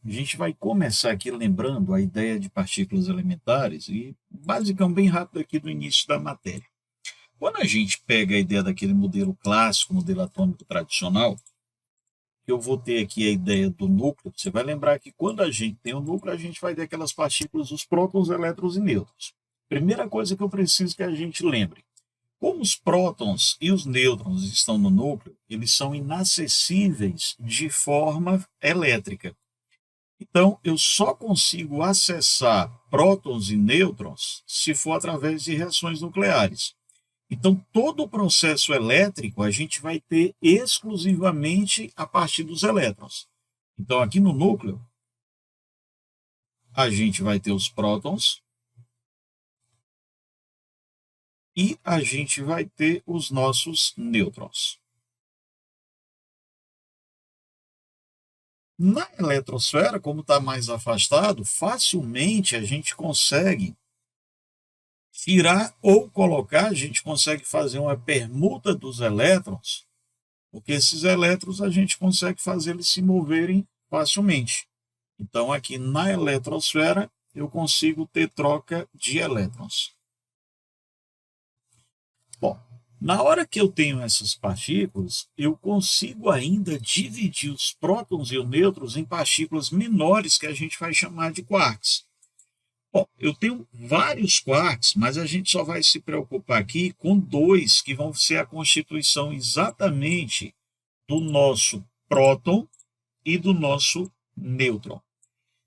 A gente vai começar aqui lembrando a ideia de partículas elementares e basicamente bem rápido aqui do início da matéria. Quando a gente pega a ideia daquele modelo clássico, modelo atômico tradicional, eu vou ter aqui a ideia do núcleo. Você vai lembrar que quando a gente tem o núcleo, a gente vai ter aquelas partículas, os prótons, elétrons e nêutrons. Primeira coisa que eu preciso que a gente lembre: como os prótons e os nêutrons estão no núcleo, eles são inacessíveis de forma elétrica. Então, eu só consigo acessar prótons e nêutrons se for através de reações nucleares. Então, todo o processo elétrico a gente vai ter exclusivamente a partir dos elétrons. Então, aqui no núcleo, a gente vai ter os prótons e a gente vai ter os nossos nêutrons. Na eletrosfera, como está mais afastado, facilmente a gente consegue tirar ou colocar, a gente consegue fazer uma permuta dos elétrons, porque esses elétrons a gente consegue fazer eles se moverem facilmente. Então, aqui na eletrosfera, eu consigo ter troca de elétrons. Bom, na hora que eu tenho essas partículas, eu consigo ainda dividir os prótons e os nêutrons em partículas menores que a gente vai chamar de quarks. Bom, eu tenho vários quarks, mas a gente só vai se preocupar aqui com dois que vão ser a constituição exatamente do nosso próton e do nosso nêutron.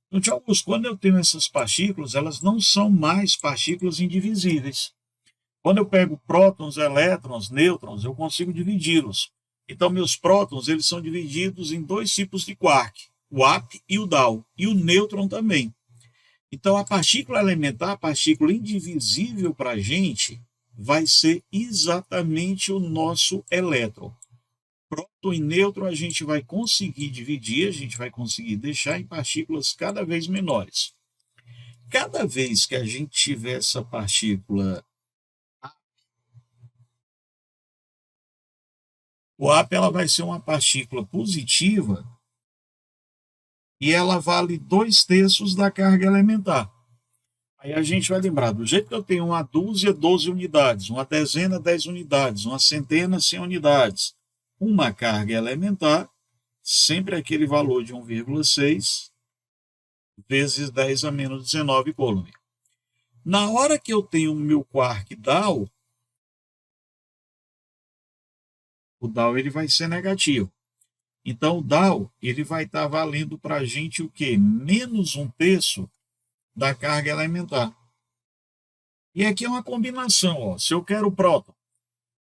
Então, tio Augusto, quando eu tenho essas partículas, elas não são mais partículas indivisíveis. Quando eu pego prótons, elétrons, nêutrons, eu consigo dividi-los. Então, meus prótons eles são divididos em dois tipos de quark, o up e o down, e o nêutron também. Então, a partícula elementar, a partícula indivisível para a gente, vai ser exatamente o nosso elétron. Próton e nêutron a gente vai conseguir dividir, a gente vai conseguir deixar em partículas cada vez menores. Cada vez que a gente tiver essa partícula, o up ela vai ser uma partícula positiva e ela vale 2/3 da carga elementar. Aí a gente vai lembrar, do jeito que eu tenho uma dúzia, 12 unidades, uma dezena, 10 unidades, uma centena, 100 unidades, uma carga elementar, sempre aquele valor de 1,6 vezes 10 a menos 19 coulomb. Na hora que eu tenho o meu quark down, o down ele vai ser negativo. Então, o down ele vai estar valendo para a gente o quê? Menos 1/3 da carga elementar. E aqui é uma combinação. Ó. Se eu quero o próton,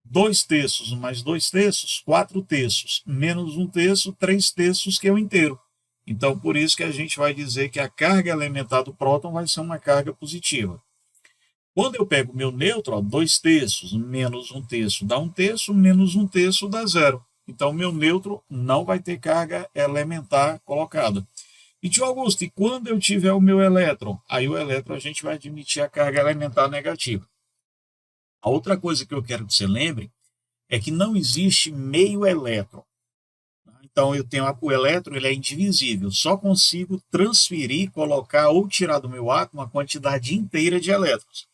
2/3 mais 2/3, 4/3, menos 1/3, 3/3, que é o inteiro. Então, por isso que a gente vai dizer que a carga elementar do próton vai ser uma carga positiva. Quando eu pego o meu nêutron, 2/3 menos 1/3 dá 1/3, menos 1/3 dá 0. Então, meu nêutron não vai ter carga elementar colocada. E, tio Augusto, e quando eu tiver o meu elétron? Aí o elétron a gente vai admitir a carga elementar negativa. A outra coisa que eu quero que você lembre é que não existe meio elétron. Então, eu tenho o elétron, ele é indivisível. Só consigo transferir, colocar ou tirar do meu átomo a quantidade inteira de elétrons.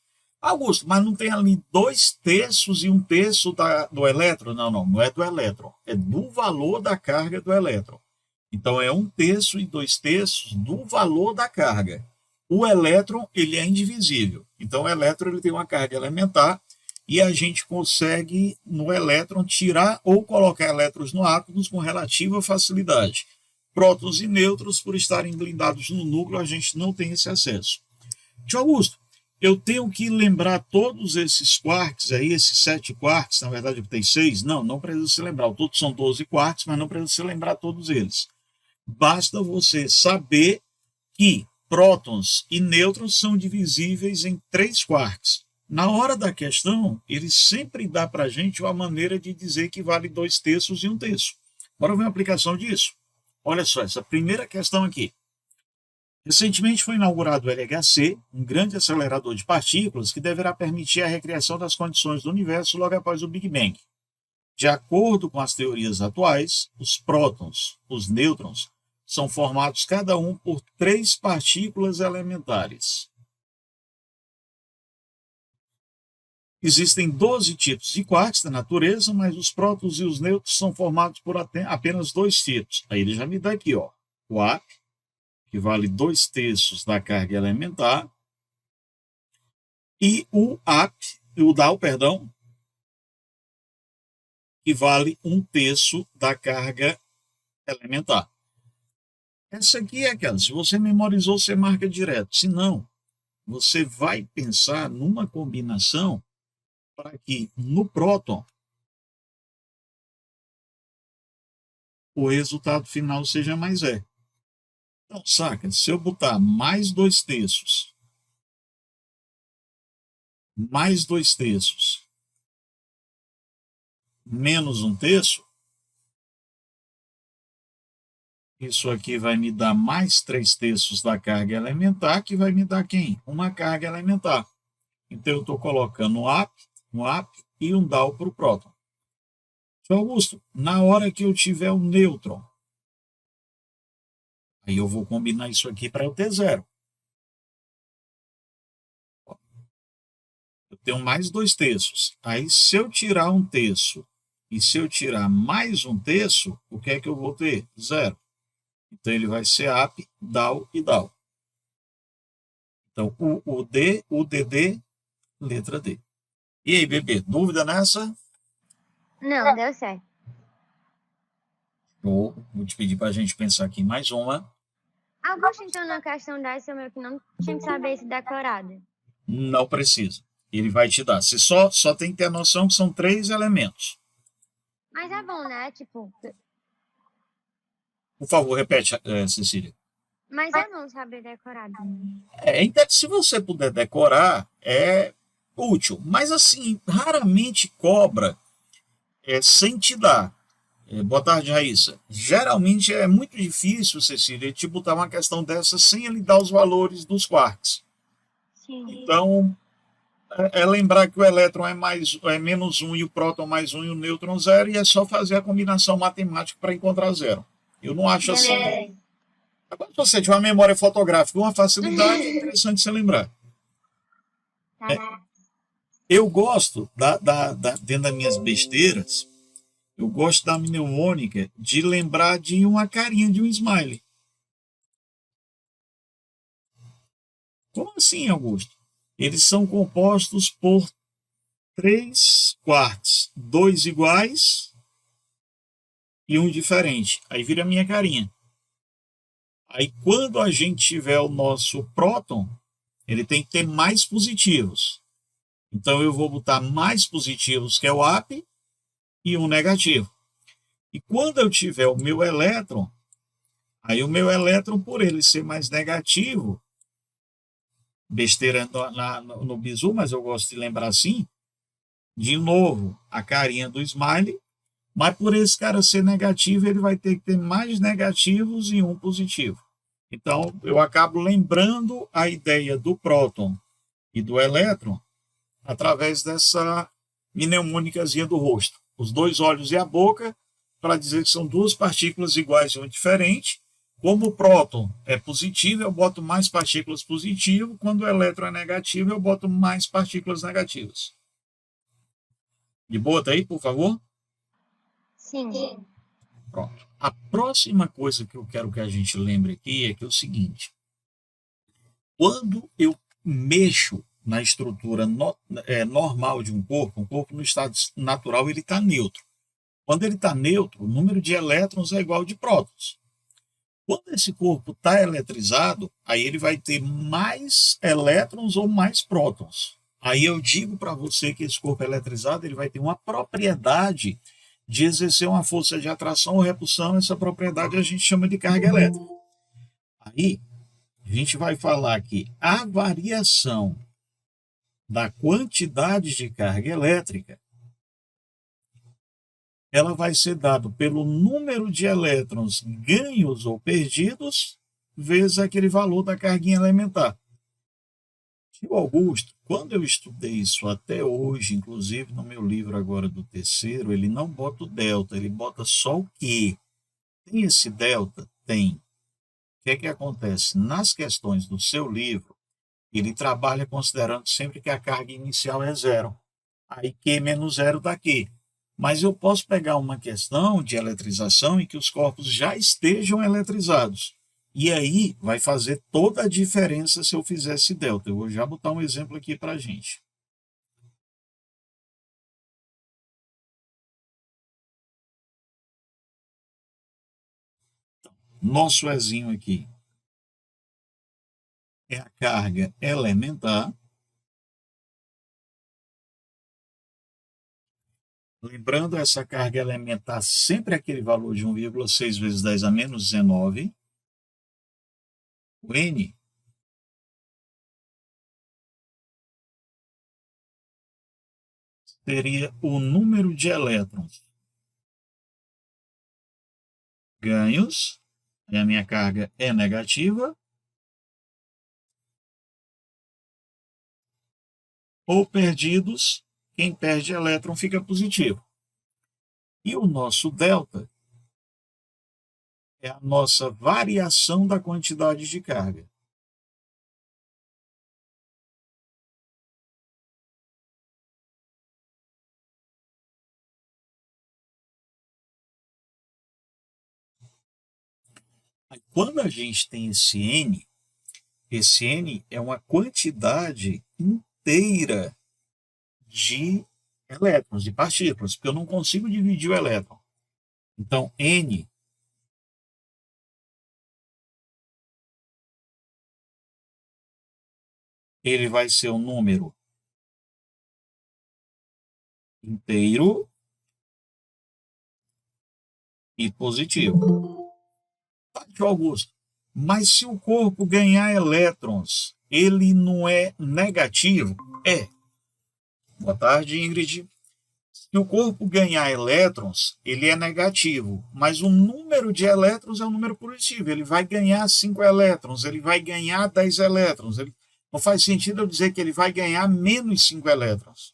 Augusto, mas não tem ali 2/3 e 1/3 do elétron? Não, não é do elétron. É do valor da carga do elétron. Então, é 1/3 e 2/3 do valor da carga. O elétron, ele é indivisível. Então, o elétron ele tem uma carga elementar e a gente consegue, no elétron, tirar ou colocar elétrons no átomo com relativa facilidade. Prótons e nêutrons, por estarem blindados no núcleo, a gente não tem esse acesso. Tio Augusto, eu tenho que lembrar todos esses quarks aí, esses 7 quarks, na verdade eu tenho 6, não precisa se lembrar, todos são 12 quarks, mas não precisa se lembrar todos eles. Basta você saber que prótons e nêutrons são divisíveis em 3 quarks. Na hora da questão, ele sempre dá para a gente uma maneira de dizer que vale 2/3 e 1/3. Bora ver uma aplicação disso? Olha só, essa primeira questão aqui. Recentemente foi inaugurado o LHC, um grande acelerador de partículas que deverá permitir a recriação das condições do universo logo após o Big Bang. De acordo com as teorias atuais, os prótons, os nêutrons, são formados cada um por 3 partículas elementares. Existem 12 tipos de quarks na natureza, mas os prótons e os nêutrons são formados por apenas 2 tipos. Aí ele já me dá aqui, ó, o AP, que vale 2/3 da carga elementar, e o DAO, que vale 1/3 da carga elementar. Essa aqui é aquela, se você memorizou, você marca direto. Se não, você vai pensar numa combinação para que no próton o resultado final seja mais E. Então, saca, se eu botar mais 2/3, mais 2/3, menos 1/3, isso aqui vai me dar mais 3/3 da carga elementar, que vai me dar quem? Uma carga elementar. Então, eu estou colocando um AP e um DAO para o próton. Sr. Augusto, na hora que eu tiver o nêutron, aí eu vou combinar isso aqui para eu ter 0. Eu tenho mais 2/3. Aí, se eu tirar 1/3 e se eu tirar mais 1/3, o que é que eu vou ter? 0. Então, ele vai ser AP, DAO e DAO. Então, o D, o DD, letra D. E aí, bebê, dúvida nessa? Não, deu certo. Vou te pedir para a gente pensar aqui mais uma. Augusto, então, na questão dessa, eu meio que não tinha que saber se decorado. Não precisa. Ele vai te dar. Você só tem que ter a noção que são 3 elementos. Mas é bom, né? Tipo, Por favor, repete, Cecília. mas é bom saber decorado. Então, se você puder decorar, é útil. Mas, assim, raramente cobra sem te dar. Boa tarde, Raíssa. Geralmente é muito difícil, Cecília, te botar uma questão dessa sem ele dar os valores dos quarks. Sim. Então, lembrar que o elétron é menos 1 e o próton mais 1 e o nêutron 0, e é só fazer a combinação matemática para encontrar 0. Eu não acho assim. Agora, se você tiver uma memória fotográfica, uma facilidade, é interessante você lembrar. Tá. Eu gosto, dentro das minhas besteiras, eu gosto da mnemônica de lembrar de uma carinha de um smiley. Como assim, Augusto? Eles são compostos por 3 quarks, 2 iguais e um diferente. Aí vira a minha carinha. Aí quando a gente tiver o nosso próton, ele tem que ter mais positivos. Então eu vou botar mais positivos, que é o AP, e um negativo. E quando eu tiver o meu elétron, aí o meu elétron, por ele ser mais negativo, besteira no bizu, mas eu gosto de lembrar assim, de novo, a carinha do smiley, mas por esse cara ser negativo, ele vai ter que ter mais negativos e um positivo. Então, eu acabo lembrando a ideia do próton e do elétron através dessa mnemônicazinha do rosto. Os 2 olhos e a boca, para dizer que são 2 partículas iguais e uma diferente. Como o próton é positivo, eu boto mais partículas positivas. Quando o elétron é negativo, eu boto mais partículas negativas. De boa, tá aí, por favor? Sim. Pronto. A próxima coisa que eu quero que a gente lembre aqui é que é o seguinte. Quando eu mexo na estrutura normal de um corpo no estado natural ele está neutro. Quando ele está neutro, o número de elétrons é igual ao de prótons. Quando esse corpo está eletrizado, aí ele vai ter mais elétrons ou mais prótons. Aí eu digo para você que esse corpo eletrizado ele vai ter uma propriedade de exercer uma força de atração ou repulsão. Essa propriedade a gente chama de carga elétrica. Aí a gente vai falar que a variação da quantidade de carga elétrica ela vai ser dada pelo número de elétrons ganhos ou perdidos vezes aquele valor da carguinha elementar. O Augusto, quando eu estudei isso até hoje, inclusive no meu livro agora do terceiro, ele não bota o delta, ele bota só o Q. Tem esse delta? Tem. que acontece? Nas questões do seu livro, ele trabalha considerando sempre que a carga inicial é zero. Aí Q menos zero dá Q. Mas eu posso pegar uma questão de eletrização em que os corpos já estejam eletrizados. E aí vai fazer toda a diferença se eu fizer esse delta. Eu vou já botar um exemplo aqui para a gente. Nosso Ezinho aqui é a carga elementar. Lembrando, essa carga elementar sempre aquele valor de 1,6 vezes 10 a menos 19. O N seria o número de elétrons ganhos, e a minha carga é negativa, ou perdidos, quem perde elétron fica positivo. E o nosso delta é a nossa variação da quantidade de carga. Quando a gente tem esse N é uma quantidade inteira de elétrons, de partículas, porque eu não consigo dividir o elétron. Então, N ele vai ser um número inteiro e positivo. Tio Augusto, mas se o corpo ganhar elétrons, ele não é negativo? É. Boa tarde, Ingrid. Se o corpo ganhar elétrons, ele é negativo, mas o número de elétrons é um número positivo. Ele vai ganhar 5 elétrons, ele vai ganhar 10 elétrons. Não faz sentido eu dizer que ele vai ganhar menos 5 elétrons.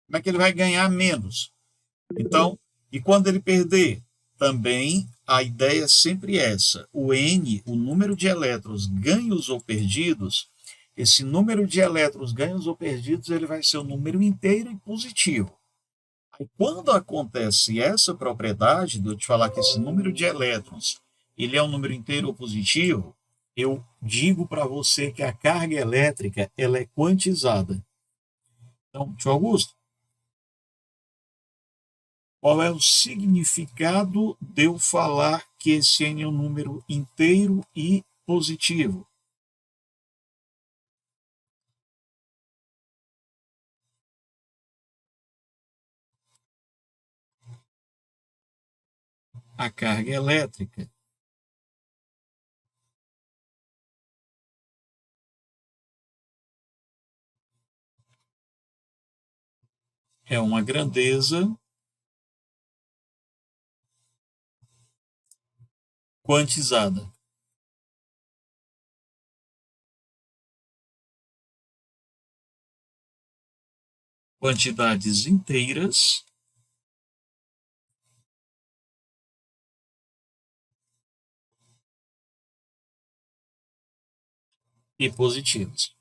Como é que ele vai ganhar menos? Então, e quando ele perder? Também a ideia é sempre essa. O N, o número de elétrons ganhos ou perdidos, esse número de elétrons ganhos ou perdidos, ele vai ser um número inteiro e positivo. Aí, quando acontece essa propriedade de eu te falar que esse número de elétrons ele é um número inteiro ou positivo, eu digo para você que a carga elétrica ela é quantizada. Então, tio Augusto, qual é o significado de eu falar que esse N é um número inteiro e positivo? A carga elétrica é uma grandeza quantizada. Quantidades inteiras e positivas.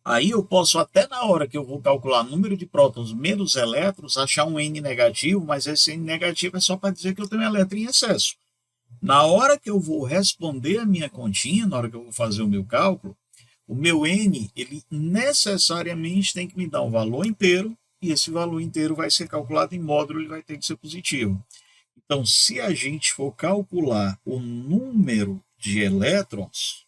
Aí eu posso, até na hora que eu vou calcular número de prótons menos elétrons, achar um N negativo, mas esse N negativo é só para dizer que eu tenho elétron em excesso. Na hora que eu vou responder a minha continha, na hora que eu vou fazer o meu cálculo, o meu N, ele necessariamente tem que me dar um valor inteiro, e esse valor inteiro vai ser calculado em módulo, ele vai ter que ser positivo. Então, se a gente for calcular o número de elétrons,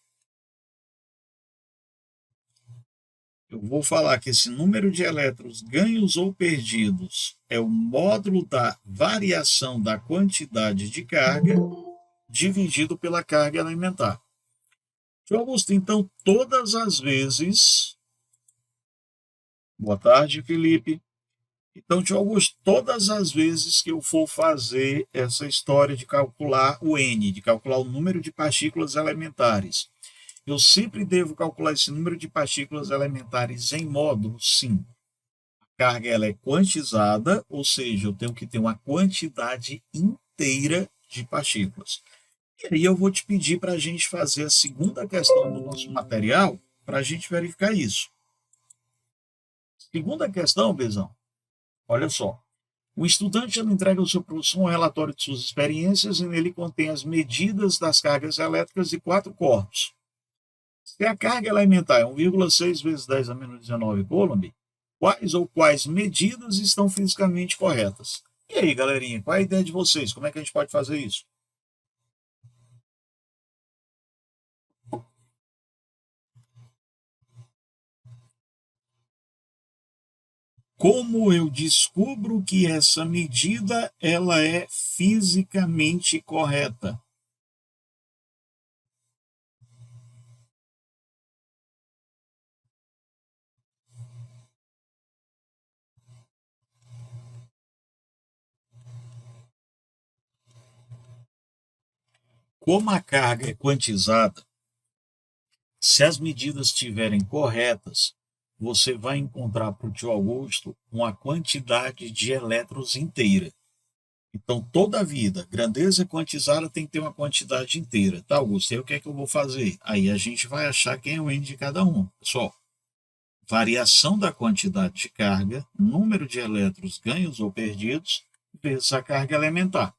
eu vou falar que esse número de elétrons ganhos ou perdidos é o módulo da variação da quantidade de carga dividido pela carga elementar. Tio Augusto, então, todas as vezes... Boa tarde, Felipe. Então, tio Augusto, todas as vezes que eu for fazer essa história de calcular o N, de calcular o número de partículas elementares, eu sempre devo calcular esse número de partículas elementares em módulo? Sim. A carga ela é quantizada, ou seja, eu tenho que ter uma quantidade inteira de partículas. E aí eu vou te pedir para a gente fazer a segunda questão do nosso material para a gente verificar isso. Segunda questão, Bezão, olha só. O estudante entrega ao seu professor um relatório de suas experiências e nele contém as medidas das cargas elétricas de 4 corpos. Se a carga elementar é 1,6 vezes 10 a menos 19 coulomb, quais medidas estão fisicamente corretas? E aí, galerinha, qual é a ideia de vocês? Como é que a gente pode fazer isso? Como eu descubro que essa medida ela é fisicamente correta? Como a carga é quantizada, se as medidas estiverem corretas, você vai encontrar para o tio Augusto uma quantidade de elétrons inteira. Então, toda a vida, grandeza quantizada tem que ter uma quantidade inteira. Tá, Augusto? E aí o que é que eu vou fazer? Aí a gente vai achar quem é o N de cada um. Pessoal, variação da quantidade de carga, número de elétrons ganhos ou perdidos, vezes a carga elementar.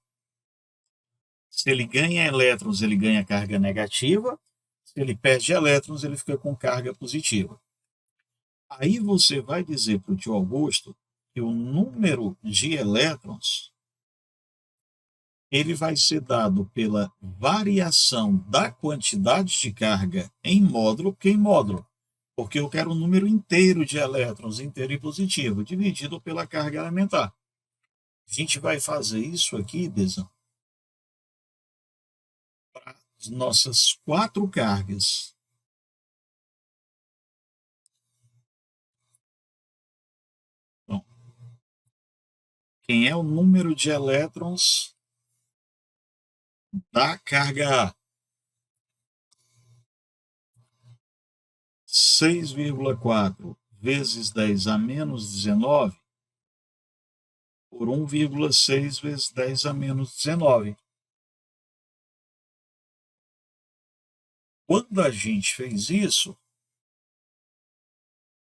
Se ele ganha elétrons, ele ganha carga negativa. Se ele perde elétrons, ele fica com carga positiva. Aí você vai dizer para o tio Augusto que o número de elétrons ele vai ser dado pela variação da quantidade de carga em módulo, que em módulo, porque eu quero um número inteiro de elétrons, inteiro e positivo, dividido pela carga elementar. A gente vai fazer isso aqui, Bezão, para as nossas 4 cargas. Então, quem é o número de elétrons da carga A? 6,4 vezes 10 a menos 19 por 1,6 vezes 10 a menos 19. Quando a gente fez isso,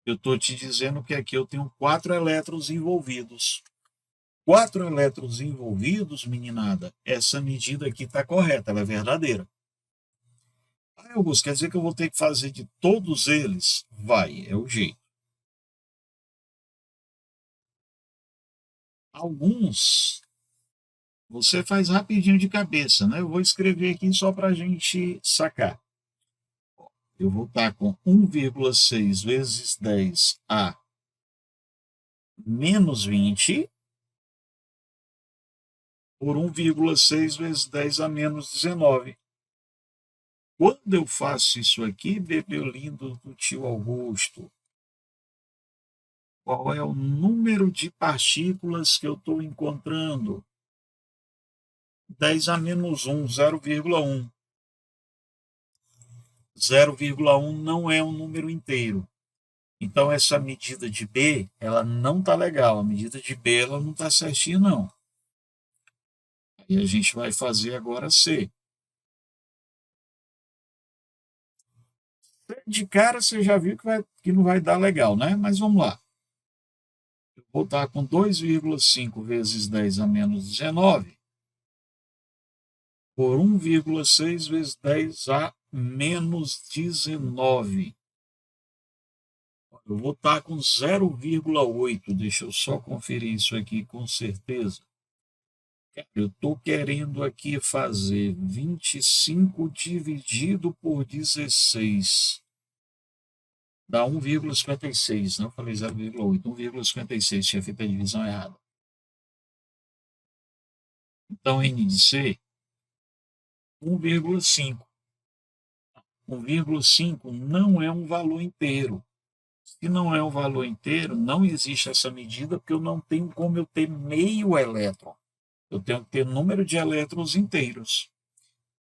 eu estou te dizendo que aqui eu tenho 4 elétrons envolvidos. 4 elétrons envolvidos, meninada, essa medida aqui está correta, ela é verdadeira. Ah, Augusto, quer dizer que eu vou ter que fazer de todos eles? Vai, é o jeito. Alguns você faz rapidinho de cabeça, né? Eu vou escrever aqui só para a gente sacar. Eu vou estar com 1,6 vezes 10 a menos 20 por 1,6 vezes 10 a menos 19. Quando eu faço isso aqui, bebê lindo do tio Augusto, qual é o número de partículas que eu estou encontrando? 10 a menos 1, 0,1. 0,1 não é um número inteiro. Então, essa medida de B, ela não está legal. A medida de B, ela não está certinha, não. E a gente vai fazer agora C. De cara, você já viu que não vai dar legal, né? Mas vamos lá. Eu vou estar com 2,5 vezes 10 a menos 19 por 1,6 vezes 10 a menos 19. Eu vou estar com 0,8. Deixa eu só conferir isso aqui com certeza. Eu estou querendo aqui fazer 25 dividido por 16. Dá 1,56. Não falei 0,8. 1,56. Tinha feito a divisão errada. Então, N de C, 1,5. 1,5 não é um valor inteiro. Se não é um valor inteiro, não existe essa medida, porque eu não tenho como eu ter meio elétron. Eu tenho que ter número de elétrons inteiros.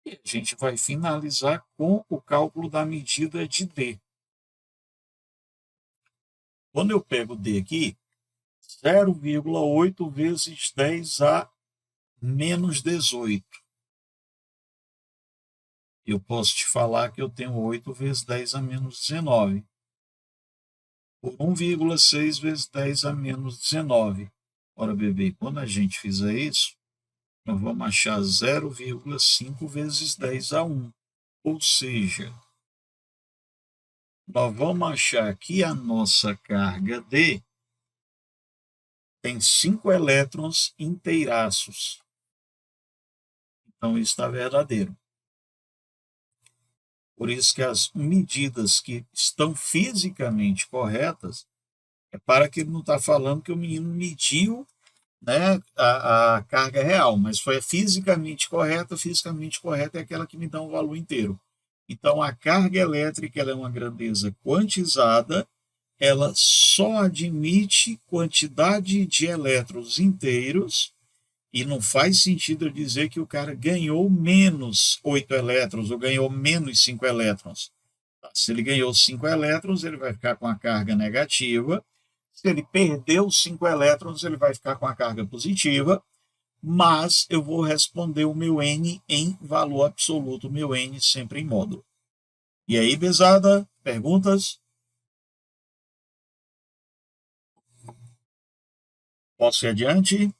E a gente vai finalizar com o cálculo da medida de D. Quando eu pego D aqui, 0,8 vezes 10 a menos 18. eu posso te falar que eu tenho 8 vezes 10 a menos 19. Por 1,6 vezes 10 a menos 19. Ora, bebê, quando a gente fizer isso, nós vamos achar 0,5 vezes 10 a 1. Ou seja, nós vamos achar que a nossa carga D tem 5 elétrons inteiraços. Então, isso está verdadeiro. Por isso que as medidas que estão fisicamente corretas é para que ele não está falando que o menino mediu, né, a carga real, mas foi fisicamente correta é aquela que me dá um valor inteiro. Então, a carga elétrica ela é uma grandeza quantizada, ela só admite quantidade de elétrons inteiros, e não faz sentido eu dizer que o cara ganhou menos 8 elétrons ou ganhou menos 5 elétrons. Se ele ganhou 5 elétrons, ele vai ficar com a carga negativa. Se ele perdeu 5 elétrons, ele vai ficar com a carga positiva. Mas eu vou responder o meu N em valor absoluto, o meu N sempre em módulo. E aí, Bezada, perguntas? Posso ir adiante?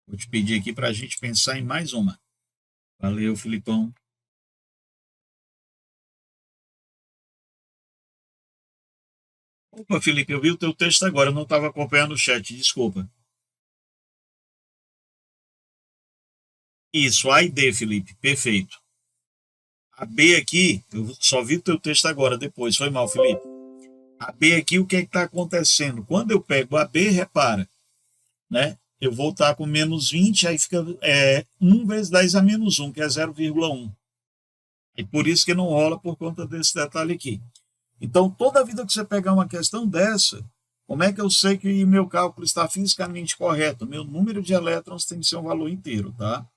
Vou te pedir aqui para a gente pensar em mais uma. Valeu, Filipão. Opa, Felipe, eu vi o teu texto agora, eu não estava acompanhando o chat, desculpa. Isso, A e D, Felipe, perfeito. A B aqui, eu só vi o teu texto agora, depois, foi mal, Felipe. A B aqui, o que está acontecendo? Quando eu pego a B, repara, né? Eu vou estar com menos 20, aí fica 1 vezes 10 a menos 1, que é 0,1. E por isso que não rola por conta desse detalhe aqui. Então, toda vida que você pegar uma questão dessa, como é que eu sei que meu cálculo está fisicamente correto? Meu número de elétrons tem que ser um valor inteiro, tá?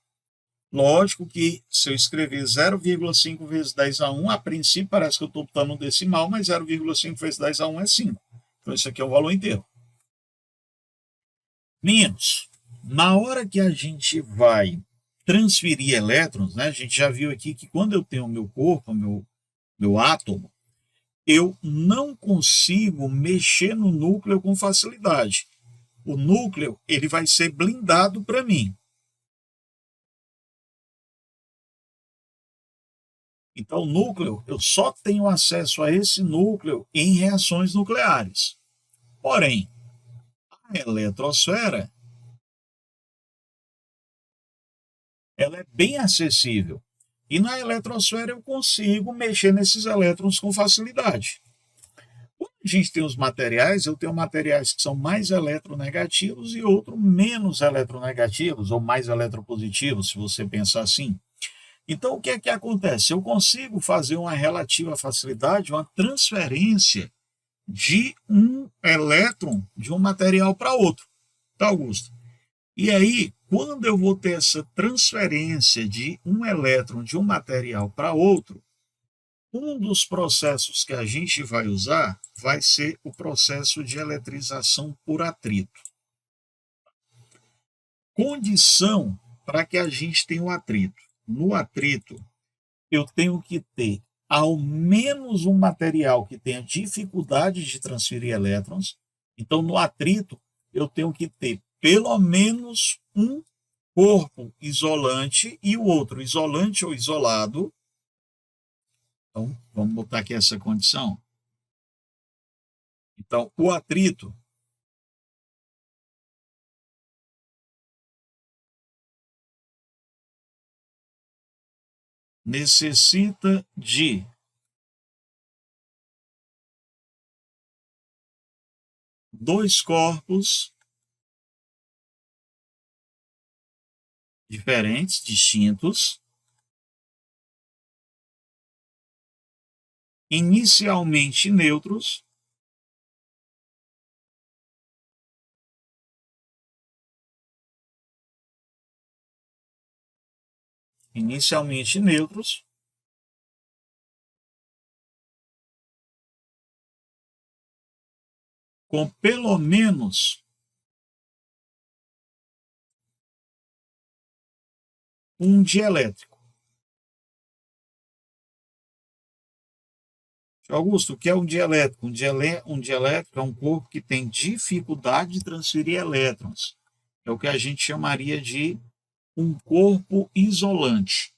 Lógico que se eu escrever 0,5 vezes 10 a 1, a princípio parece que eu estou botando um decimal, mas 0,5 vezes 10 a 1 é 5. Então, isso aqui é o valor inteiro. Meninos, na hora que a gente vai transferir elétrons, né, a gente já viu aqui que quando eu tenho o meu corpo, meu átomo, eu não consigo mexer no núcleo com facilidade. O núcleo ele vai ser blindado para mim. Então, o núcleo, eu só tenho acesso a esse núcleo em reações nucleares. Porém, a eletrosfera ela é bem acessível. E na eletrosfera eu consigo mexer nesses elétrons com facilidade. Quando a gente tem os materiais, eu tenho materiais que são mais eletronegativos e outros menos eletronegativos, ou mais eletropositivos, se você pensar assim. Então, o que é que acontece? Eu consigo fazer uma relativa facilidade, uma transferência de um elétron de um material para outro, tá, Augusto? E aí, quando eu vou ter essa transferência de um elétron de um material para outro, um dos processos que a gente vai usar vai ser o processo de eletrização por atrito. Condição para que a gente tenha o atrito. No atrito, eu tenho que ter ao menos um material que tenha dificuldade de transferir elétrons. Então, no atrito, eu tenho que ter pelo menos um corpo isolante e o outro isolante ou isolado. Então, vamos botar aqui essa condição. Então, o atrito necessita de dois corpos diferentes, distintos, inicialmente neutros, com pelo menos um dielétrico. Augusto, o que é um dielétrico? Um dielétrico é um corpo que tem dificuldade de transferir elétrons. É o que a gente chamaria de um corpo isolante.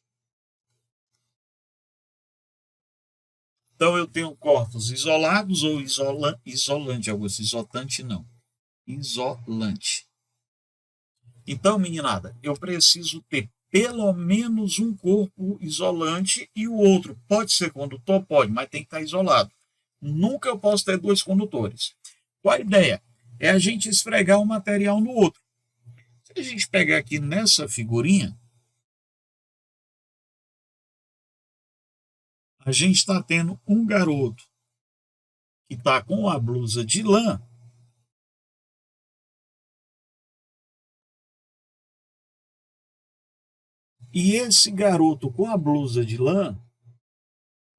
Então, eu tenho corpos isolados ou isolante, Augusto. Isolante não. Isolante. Então, meninada, eu preciso ter pelo menos um corpo isolante e o outro pode ser condutor? Pode, mas tem que estar isolado. Nunca eu posso ter dois condutores. Qual a ideia? É a gente esfregar um material no outro. Se a gente pegar aqui nessa figurinha, a gente está tendo um garoto que está com a blusa de lã. E esse garoto com a blusa de lã,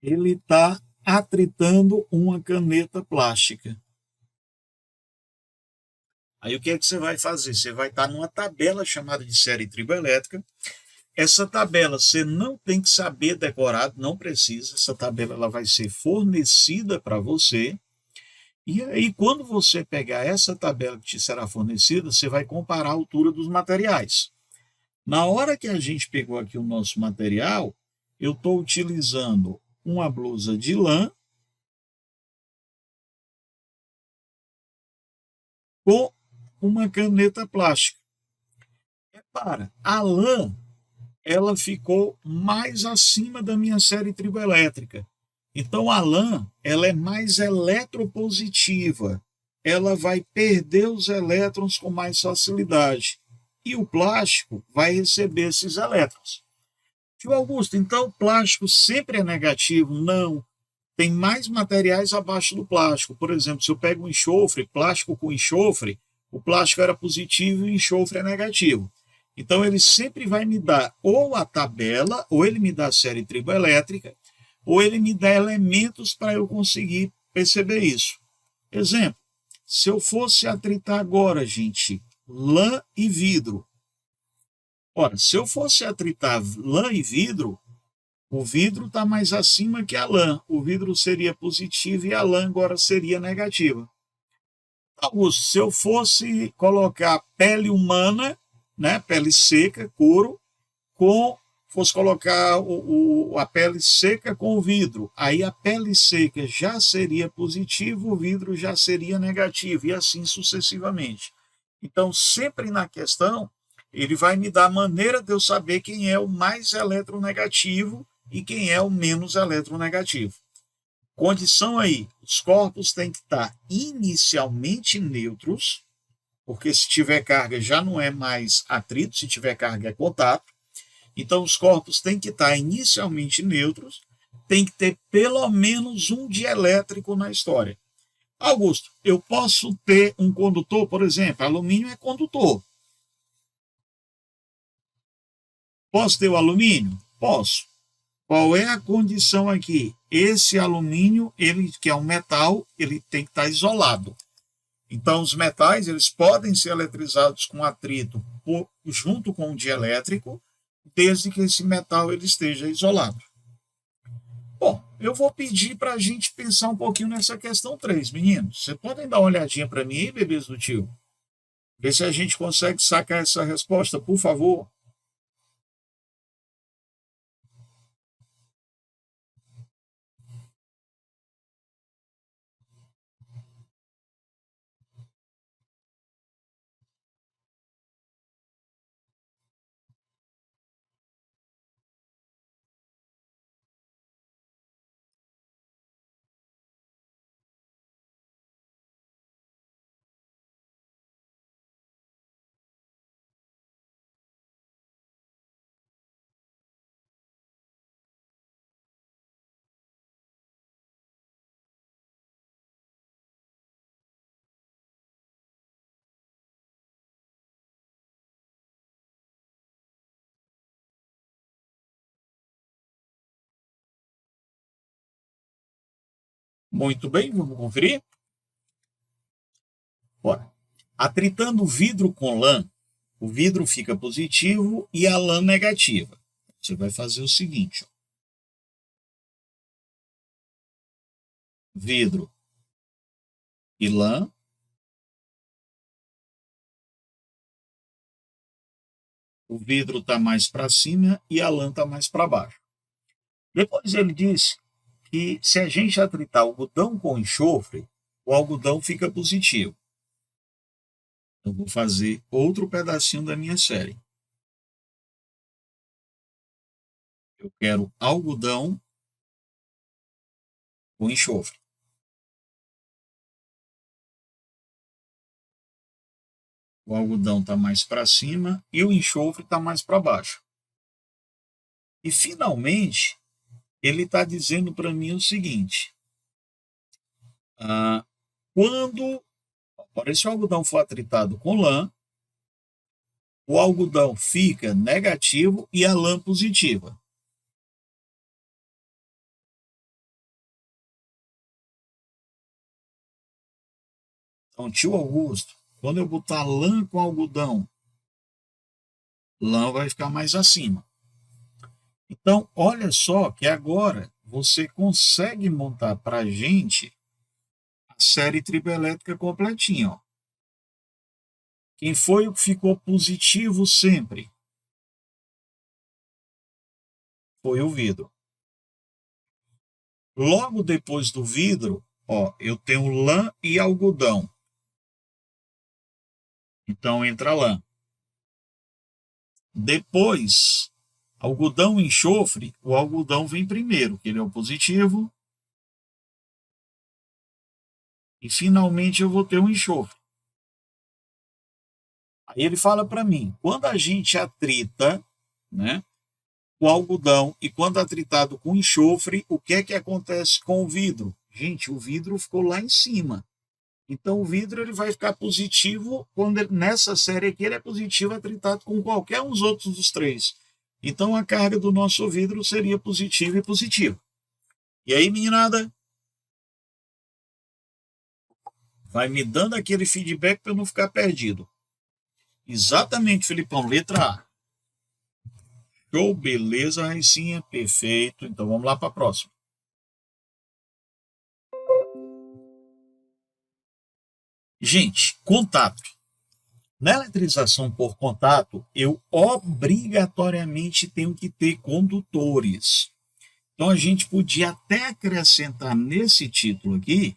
ele está atritando uma caneta plástica. Aí o que é que você vai fazer? Você vai estar numa tabela chamada de série triboelétrica. Essa tabela você não tem que saber decorar, não precisa. Essa tabela ela vai ser fornecida para você. E aí, quando você pegar essa tabela que te será fornecida, você vai comparar a altura dos materiais. Na hora que a gente pegou aqui o nosso material, eu estou utilizando uma blusa de lã com uma caneta plástica. Repara, a lã ela ficou mais acima da minha série triboelétrica. Então a lã ela é mais eletropositiva, ela vai perder os elétrons com mais facilidade e o plástico vai receber esses elétrons. Tio Augusto, então o plástico sempre é negativo? Não. Tem mais materiais abaixo do plástico. Por exemplo, se eu pego um enxofre, plástico com enxofre, o plástico era positivo e o enxofre é negativo. Então ele sempre vai me dar ou a tabela, ou ele me dá a série triboelétrica, ou ele me dá elementos para eu conseguir perceber isso. Exemplo, se eu fosse atritar agora, gente, lã e vidro. Ora, se eu fosse atritar lã e vidro, o vidro está mais acima que a lã. O vidro seria positivo e a lã agora seria negativa. Augusto, se eu fosse colocar pele humana, né, pele seca, couro, fosse colocar a pele seca com o vidro, aí a pele seca já seria positivo, o vidro já seria negativo, e assim sucessivamente. Então, sempre na questão, ele vai me dar a maneira de eu saber quem é o mais eletronegativo e quem é o menos eletronegativo. Condição aí, os corpos têm que estar inicialmente neutros, porque se tiver carga já não é mais atrito, se tiver carga é contato. Então os corpos têm que estar inicialmente neutros, tem que ter pelo menos um dielétrico na história. Augusto, eu posso ter um condutor, por exemplo, alumínio é condutor. Posso ter o alumínio? Posso. Qual é a condição aqui? Esse alumínio, ele que é um metal, ele tem que estar isolado. Então, os metais eles podem ser eletrizados com atrito junto com o dielétrico, desde que esse metal ele esteja isolado. Bom, eu vou pedir para a gente pensar um pouquinho nessa questão 3, meninos. Vocês podem dar uma olhadinha para mim aí, bebês do tio? Ver se a gente consegue sacar essa resposta, por favor. Muito bem, vamos conferir? Bora. Atritando vidro com lã, o vidro fica positivo e a lã negativa. Você vai fazer o seguinte, ó. vidro e lã. O vidro está mais para cima e a lã está mais para baixo. Depois ele disse que se a gente atritar algodão com enxofre, o algodão fica positivo. Eu vou fazer outro pedacinho da minha série. Eu quero algodão com enxofre. O algodão está mais para cima e o enxofre está mais para baixo. E, finalmente, ele está dizendo para mim o seguinte. Quando esse algodão for atritado com lã, o algodão fica negativo e a lã positiva. Então, tio Augusto, quando eu botar lã com algodão, lã vai ficar mais acima. Então, olha só que agora você consegue montar para a gente a série triboelétrica completinha. Ó. Quem foi o que ficou positivo sempre? Foi o vidro. Logo depois do vidro, ó, eu tenho lã e algodão. Então entra lã. Depois, algodão e enxofre, o algodão vem primeiro, que ele é o positivo. E finalmente eu vou ter um enxofre. Aí ele fala para mim, quando a gente atrita, né, o algodão e quando atritado com enxofre, o que é que acontece com o vidro? Gente, o vidro ficou lá em cima. Então o vidro ele vai ficar positivo quando nessa série aqui ele é positivo atritado com qualquer um dos outros dos três. Então a carga do nosso vidro seria positiva e positiva. E aí, meninada, vai me dando aquele feedback para eu não ficar perdido. Exatamente, Filipão, letra A. Show, beleza, Raicinha, perfeito. Então vamos lá para a próxima. Gente, contato. Na eletrização por contato, eu obrigatoriamente tenho que ter condutores. Então a gente podia até acrescentar nesse título aqui,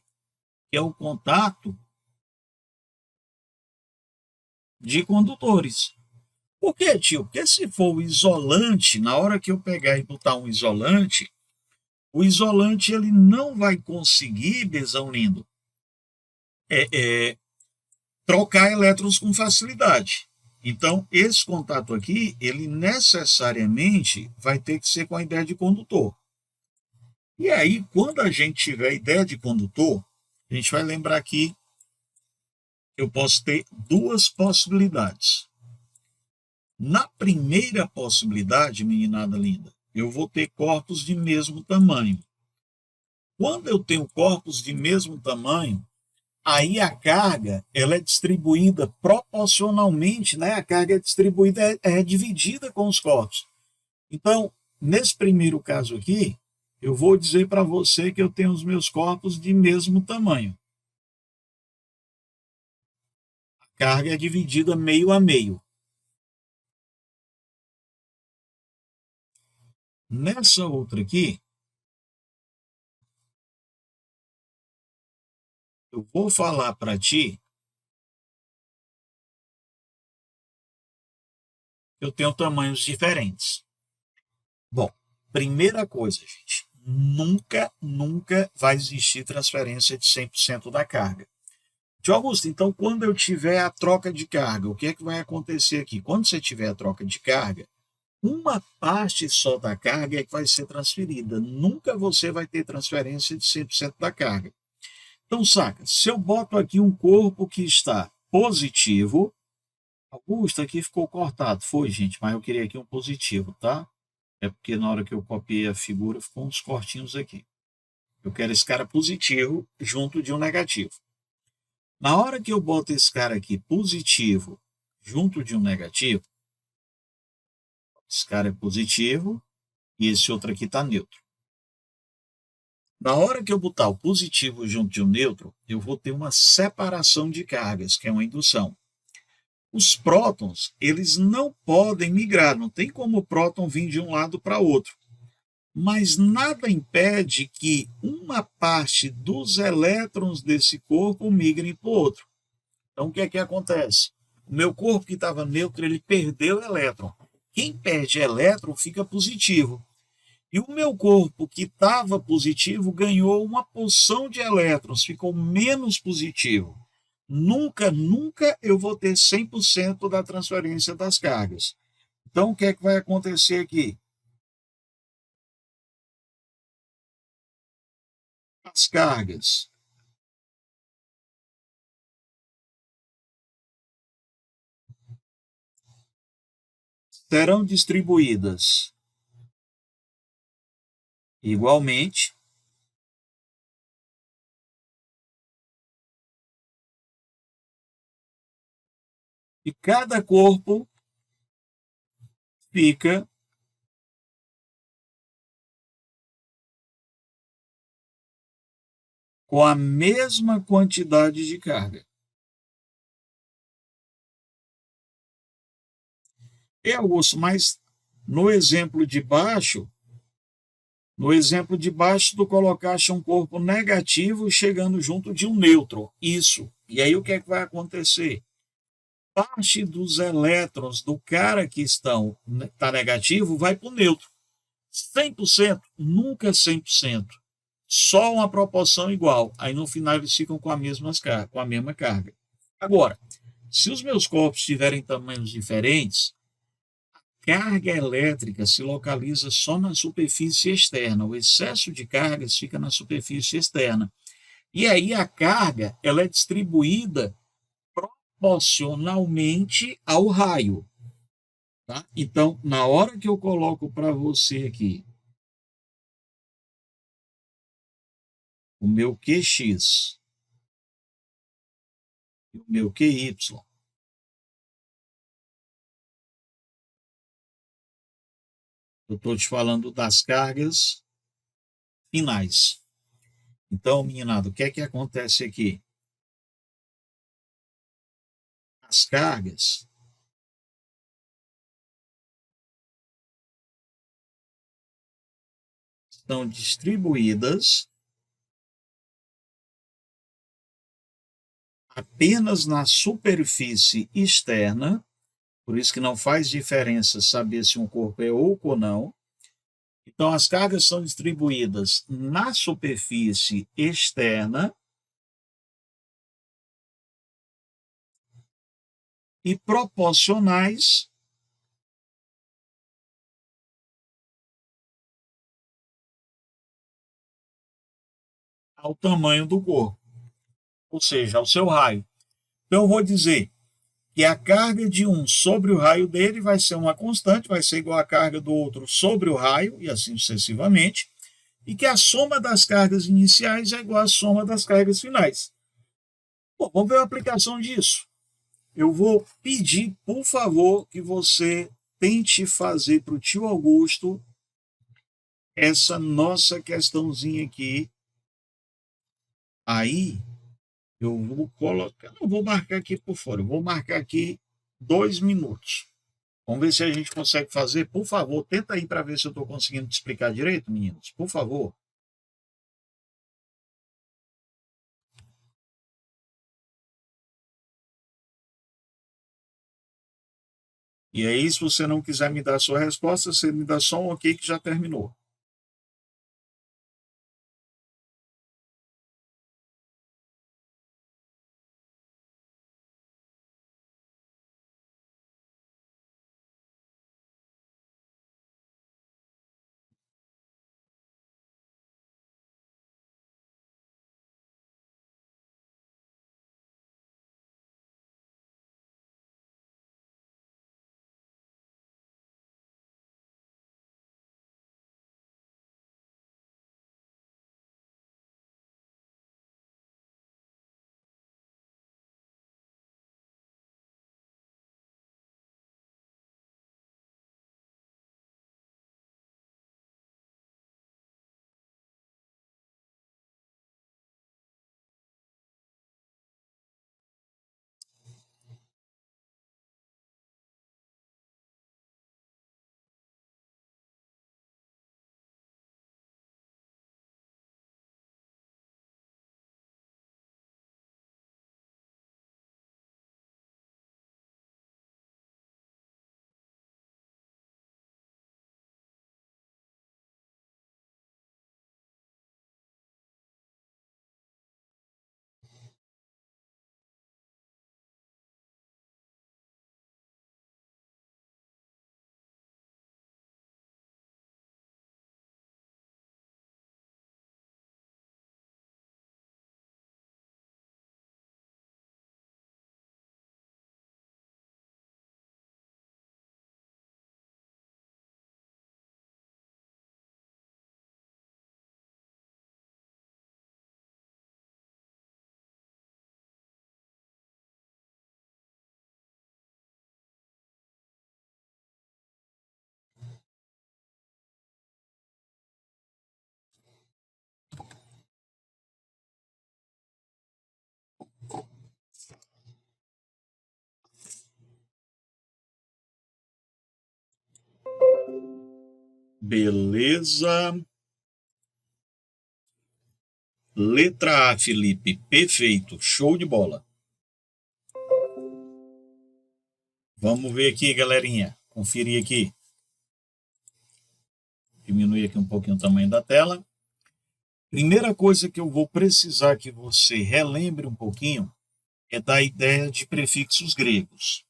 que é o contato de condutores. Por quê, tio? Porque se for o isolante, na hora que eu pegar e botar um isolante, o isolante ele não vai conseguir, besão lindo, trocar elétrons com facilidade. Então, esse contato aqui, ele necessariamente vai ter que ser com a ideia de condutor. E aí, quando a gente tiver a ideia de condutor, a gente vai lembrar aqui que eu posso ter duas possibilidades. Na primeira possibilidade, meninada linda, eu vou ter corpos de mesmo tamanho. Quando eu tenho corpos de mesmo tamanho, aí a carga ela é distribuída proporcionalmente, né? A carga é distribuída, é dividida com os corpos. Então, nesse primeiro caso aqui, eu vou dizer para você que eu tenho os meus corpos de mesmo tamanho. A carga é dividida meio a meio. Nessa outra aqui, eu vou falar para ti que eu tenho tamanhos diferentes. Bom, primeira coisa, gente, nunca vai existir transferência de 100% da carga. Tio Augusto, então quando eu tiver a troca de carga, o que é que vai acontecer aqui? Quando você tiver a troca de carga, uma parte só da carga é que vai ser transferida. Nunca você vai ter transferência de 100% da carga. Então, saca, se eu boto aqui um corpo que está positivo, Augusto, aqui ficou cortado. Foi, gente, mas eu queria aqui um positivo, tá? É porque na hora que eu copiei a figura, ficou uns cortinhos aqui. Eu quero esse cara positivo junto de um negativo. Na hora que eu boto esse cara aqui positivo junto de um negativo, esse cara é positivo e esse outro aqui está neutro. Na hora que eu botar o positivo junto de um neutro, eu vou ter uma separação de cargas, que é uma indução. Os prótons, eles não podem migrar, não tem como o próton vir de um lado para outro. Mas nada impede que uma parte dos elétrons desse corpo migrem para o outro. Então, o que é que acontece? O meu corpo que estava neutro, ele perdeu elétron. Quem perde elétron fica positivo. E o meu corpo que estava positivo ganhou uma porção de elétrons, ficou menos positivo. Nunca eu vou ter 100% da transferência das cargas. Então, o que é que vai acontecer aqui? As cargas serão distribuídas igualmente e cada corpo fica com a mesma quantidade de carga. É, Augusto, mas no exemplo de baixo, tu colocaste um corpo negativo chegando junto de um nêutron. Isso. E aí o que é que vai acontecer? Parte dos elétrons do cara que está negativo vai para o neutro. 100%? Nunca 100%. Só uma proporção igual. Aí no final eles ficam com a mesma carga. Agora, se os meus corpos tiverem tamanhos diferentes, carga elétrica se localiza só na superfície externa. O excesso de cargas fica na superfície externa. E aí a carga ela é distribuída proporcionalmente ao raio. Tá? Então, na hora que eu coloco para você aqui o meu QX e o meu QY, eu estou te falando das cargas finais. Então, meninado, o que é que acontece aqui? As cargas estão distribuídas apenas na superfície externa, por isso que não faz diferença saber se um corpo é oco ou não. Então, as cargas são distribuídas na superfície externa e proporcionais ao tamanho do corpo, ou seja, ao seu raio. Então, eu vou dizer que a carga de um sobre o raio dele vai ser uma constante, vai ser igual à carga do outro sobre o raio, e assim sucessivamente, e que a soma das cargas iniciais é igual à soma das cargas finais. Bom, vamos ver a aplicação disso. Eu vou pedir, por favor, que você tente fazer para o tio Augusto essa nossa questãozinha aqui. Aí eu vou colocar, não vou marcar aqui por fora, eu vou marcar aqui 2 minutos. Vamos ver se a gente consegue fazer. Por favor, tenta aí para ver se eu estou conseguindo te explicar direito, meninos. Por favor. E aí, se você não quiser me dar a sua resposta, você me dá só um ok que já terminou. Beleza. Letra A, Felipe. Perfeito. Show de bola. Vamos ver aqui, galerinha. Conferir aqui. Diminuir aqui um pouquinho o tamanho da tela. Primeira coisa que eu vou precisar que você relembre um pouquinho é da ideia de prefixos gregos.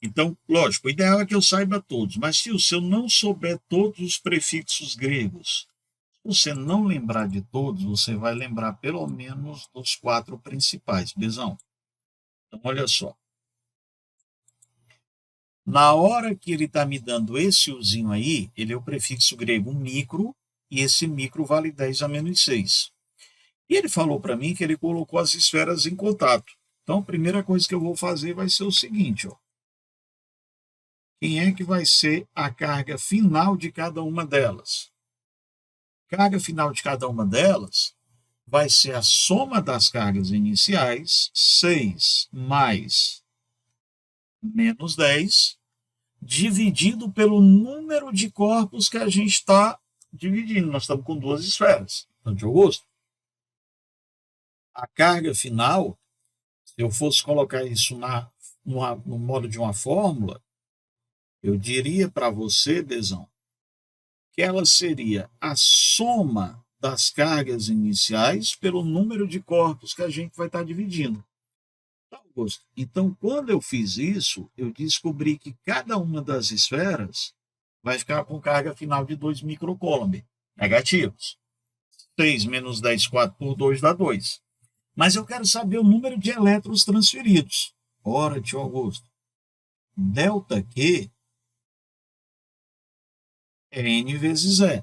Então, lógico, o ideal é que eu saiba todos, mas se eu não souber todos os prefixos gregos, se você não lembrar de todos, você vai lembrar pelo menos dos 4 principais, Bezão. Então, olha só. Na hora que ele está me dando esse uzinho aí, ele é o prefixo grego micro, e esse micro vale 10 a menos 6. E ele falou para mim que ele colocou as esferas em contato. Então, a primeira coisa que eu vou fazer vai ser o seguinte, ó. Quem é que vai ser a carga final de cada uma delas? A carga final de cada uma delas vai ser a soma das cargas iniciais, 6 mais menos 10, dividido pelo número de corpos que a gente está dividindo. Nós estamos com 2 esferas. Então, de Augusto, a carga final, se eu fosse colocar isso no modo de uma fórmula, eu diria para você, Bezão, que ela seria a soma das cargas iniciais pelo número de corpos que a gente vai estar dividindo. Augusto, então, quando eu fiz isso, eu descobri que cada uma das esferas vai ficar com carga final de 2 microcoulomb negativos. 6 menos 10, 4 por 2 dá 2. Mas eu quero saber o número de elétrons transferidos. Ora, tio Augusto, delta Q é N vezes E.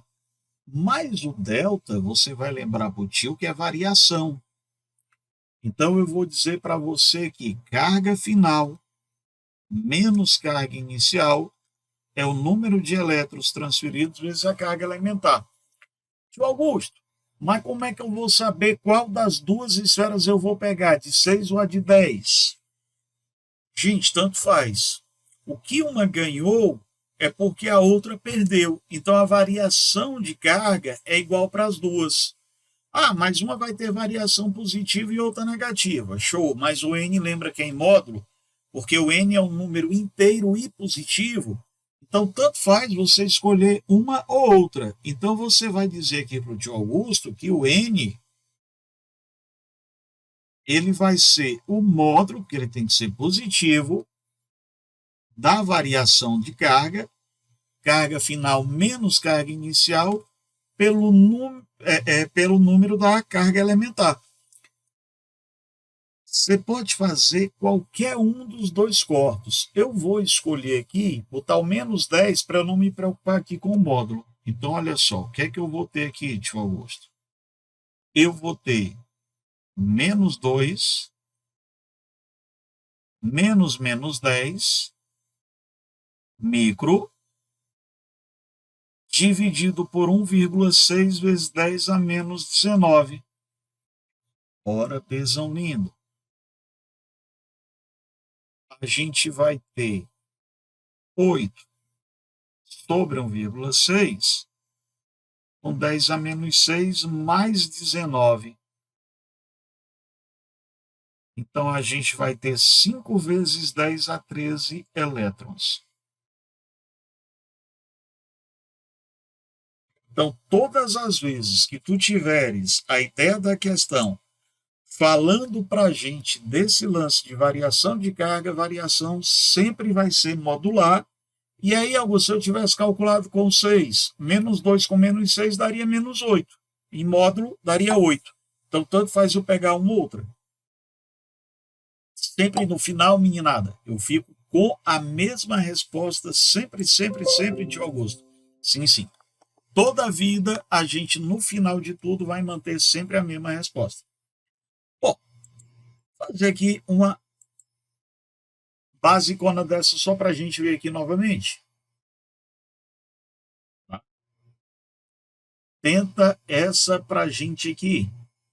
Mas o delta, você vai lembrar para o tio que é variação. Então, eu vou dizer para você que carga final menos carga inicial é o número de elétrons transferidos vezes a carga elementar. Tio Augusto, mas como é que eu vou saber qual das 2 esferas eu vou pegar, de 6 ou a de 10? Gente, tanto faz. O que uma ganhou é porque a outra perdeu. Então, a variação de carga é igual para as 2. Ah, mas uma vai ter variação positiva e outra negativa. Show, mas o N lembra que é em módulo, porque o N é um número inteiro e positivo. Então, tanto faz você escolher uma ou outra. Então, você vai dizer aqui para o tio Augusto que o N ele vai ser o módulo, porque ele tem que ser positivo, da variação de carga, carga final menos carga inicial, pelo número da carga elementar. Você pode fazer qualquer um dos 2 corpos. Eu vou escolher aqui, botar o menos 10 para eu não me preocupar aqui com o módulo. Então, olha só, o que é que eu vou ter aqui, tio Augusto? Eu vou ter menos 2, menos 10, micro, dividido por 1,6 vezes 10 a menos 19. Ora, pesão lindo. A gente vai ter 8 sobre 1,6, com 10 a menos 6 mais 19. Então, a gente vai ter 5 vezes 10 a 13 elétrons. Então, todas as vezes que tu tiveres a ideia da questão falando para a gente desse lance de variação de carga, variação sempre vai ser modular. E aí, Augusto, se eu tivesse calculado com 6, menos 2 com menos 6 daria menos 8. Em módulo, daria 8. Então, tanto faz eu pegar uma ou outra. Sempre no final, meninada, eu fico com a mesma resposta, sempre, tio Augusto. Sim, sim. Toda a vida, a gente, no final de tudo, vai manter sempre a mesma resposta. Bom, vou fazer aqui uma basicona dessa só para a gente ver aqui novamente. Tá? Tenta essa para a gente aqui.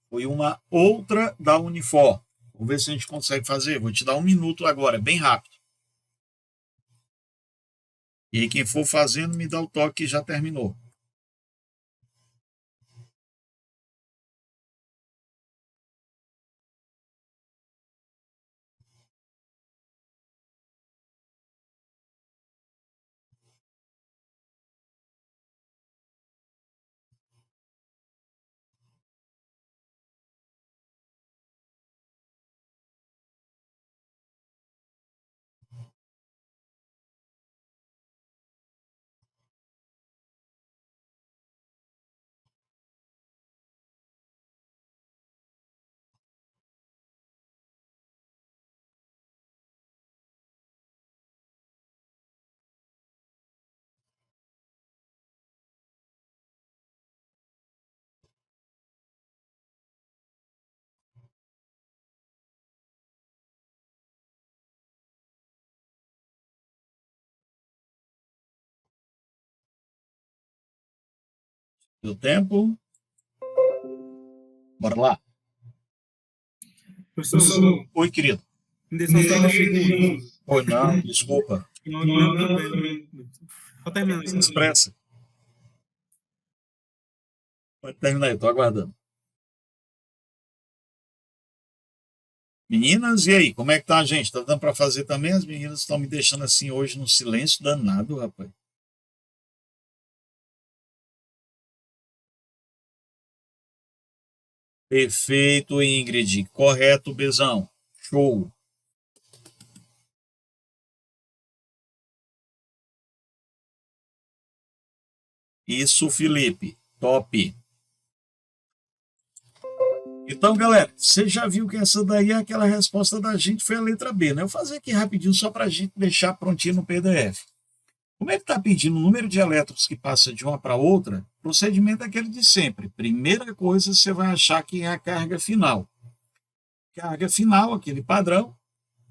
Foi uma outra da Unifor. Vamos ver se a gente consegue fazer. Vou te dar 1 minuto agora, bem rápido. E aí, quem for fazendo, me dá o toque que já terminou. Deu tempo? Bora lá. Professor, Oi, querido. me dê só 30 segundos. Oi, não, desculpa. Não, tudo bem. Só terminando. Se expressa. Pode terminar aí, tô aguardando. Meninas, e aí, como é que tá a gente? Tá dando para fazer também? As meninas estão me deixando assim hoje no silêncio danado, rapaz. Perfeito, Ingrid. Correto, Bezão. Show. Isso, Felipe. Top. Então, galera, você já viu que essa daí é aquela resposta da gente, foi a letra B, né? Eu vou fazer aqui rapidinho só para a gente deixar prontinho no PDF. Como é que está pedindo o número de elétrons que passa de uma para outra? O procedimento é aquele de sempre. Primeira coisa, você vai achar que é a carga final. Carga final, aquele padrão.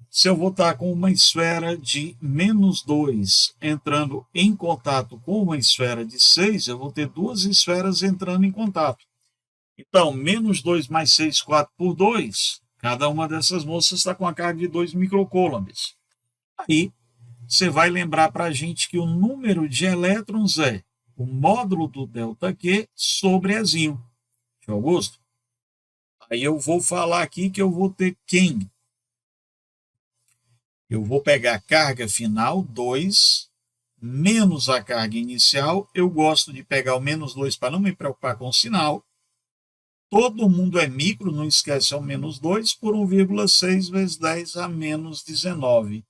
Se eu vou estar com uma esfera de -2 entrando em contato com uma esfera de 6, eu vou ter duas esferas entrando em contato. Então, -2 mais 6, 4 por 2, cada uma dessas moças está com a carga de 2 microcoulombs. Aí, você vai lembrar para a gente que o número de elétrons é o módulo do ΔQ sobre Ezinho. Augusto? Aí eu vou falar aqui que eu vou ter quem? Eu vou pegar a carga final, 2, menos a carga inicial. Eu gosto de pegar o -2 para não me preocupar com o sinal. Todo mundo é micro, não esquece, é o -2 por 1,6 vezes 10 a -19.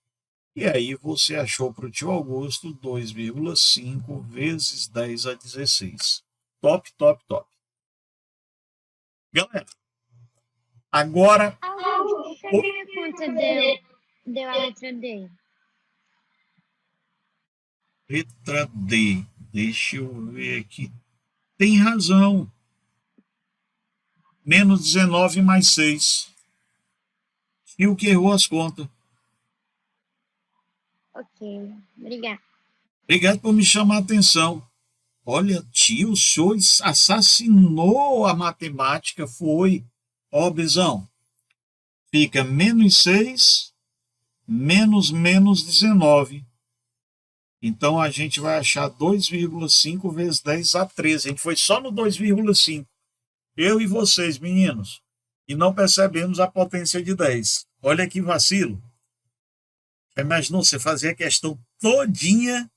E aí você achou para o tio Augusto 2,5 vezes 10 a 16. Top, top, top. Galera, agora... Augusto, por que minha conta deu a letra D? Letra D. Deixa eu ver aqui. Tem razão. -19 mais 6. E o que errou as contas. Ok, obrigada. Obrigado por me chamar a atenção. Olha, tio, o senhor assassinou a matemática, foi. Ó, Bezão, fica -6 menos -19. Então a gente vai achar 2,5 vezes 10 a 13. A gente foi só no 2,5. Eu e vocês, meninos. E não percebemos a potência de 10. Olha que vacilo. Imaginou você fazer a questão todinha,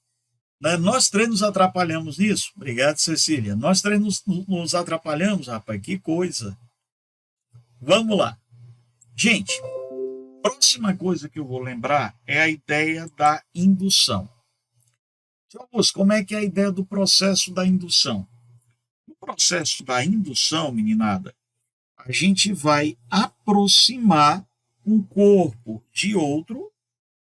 né? Nós três nos atrapalhamos nisso. Obrigado, Cecília. Nós três nos atrapalhamos, rapaz. Que coisa. Vamos lá. Gente, próxima coisa que eu vou lembrar é a ideia da indução. Vamos, como é que é a ideia do processo da indução? No processo da indução, meninada, a gente vai aproximar um corpo de outro,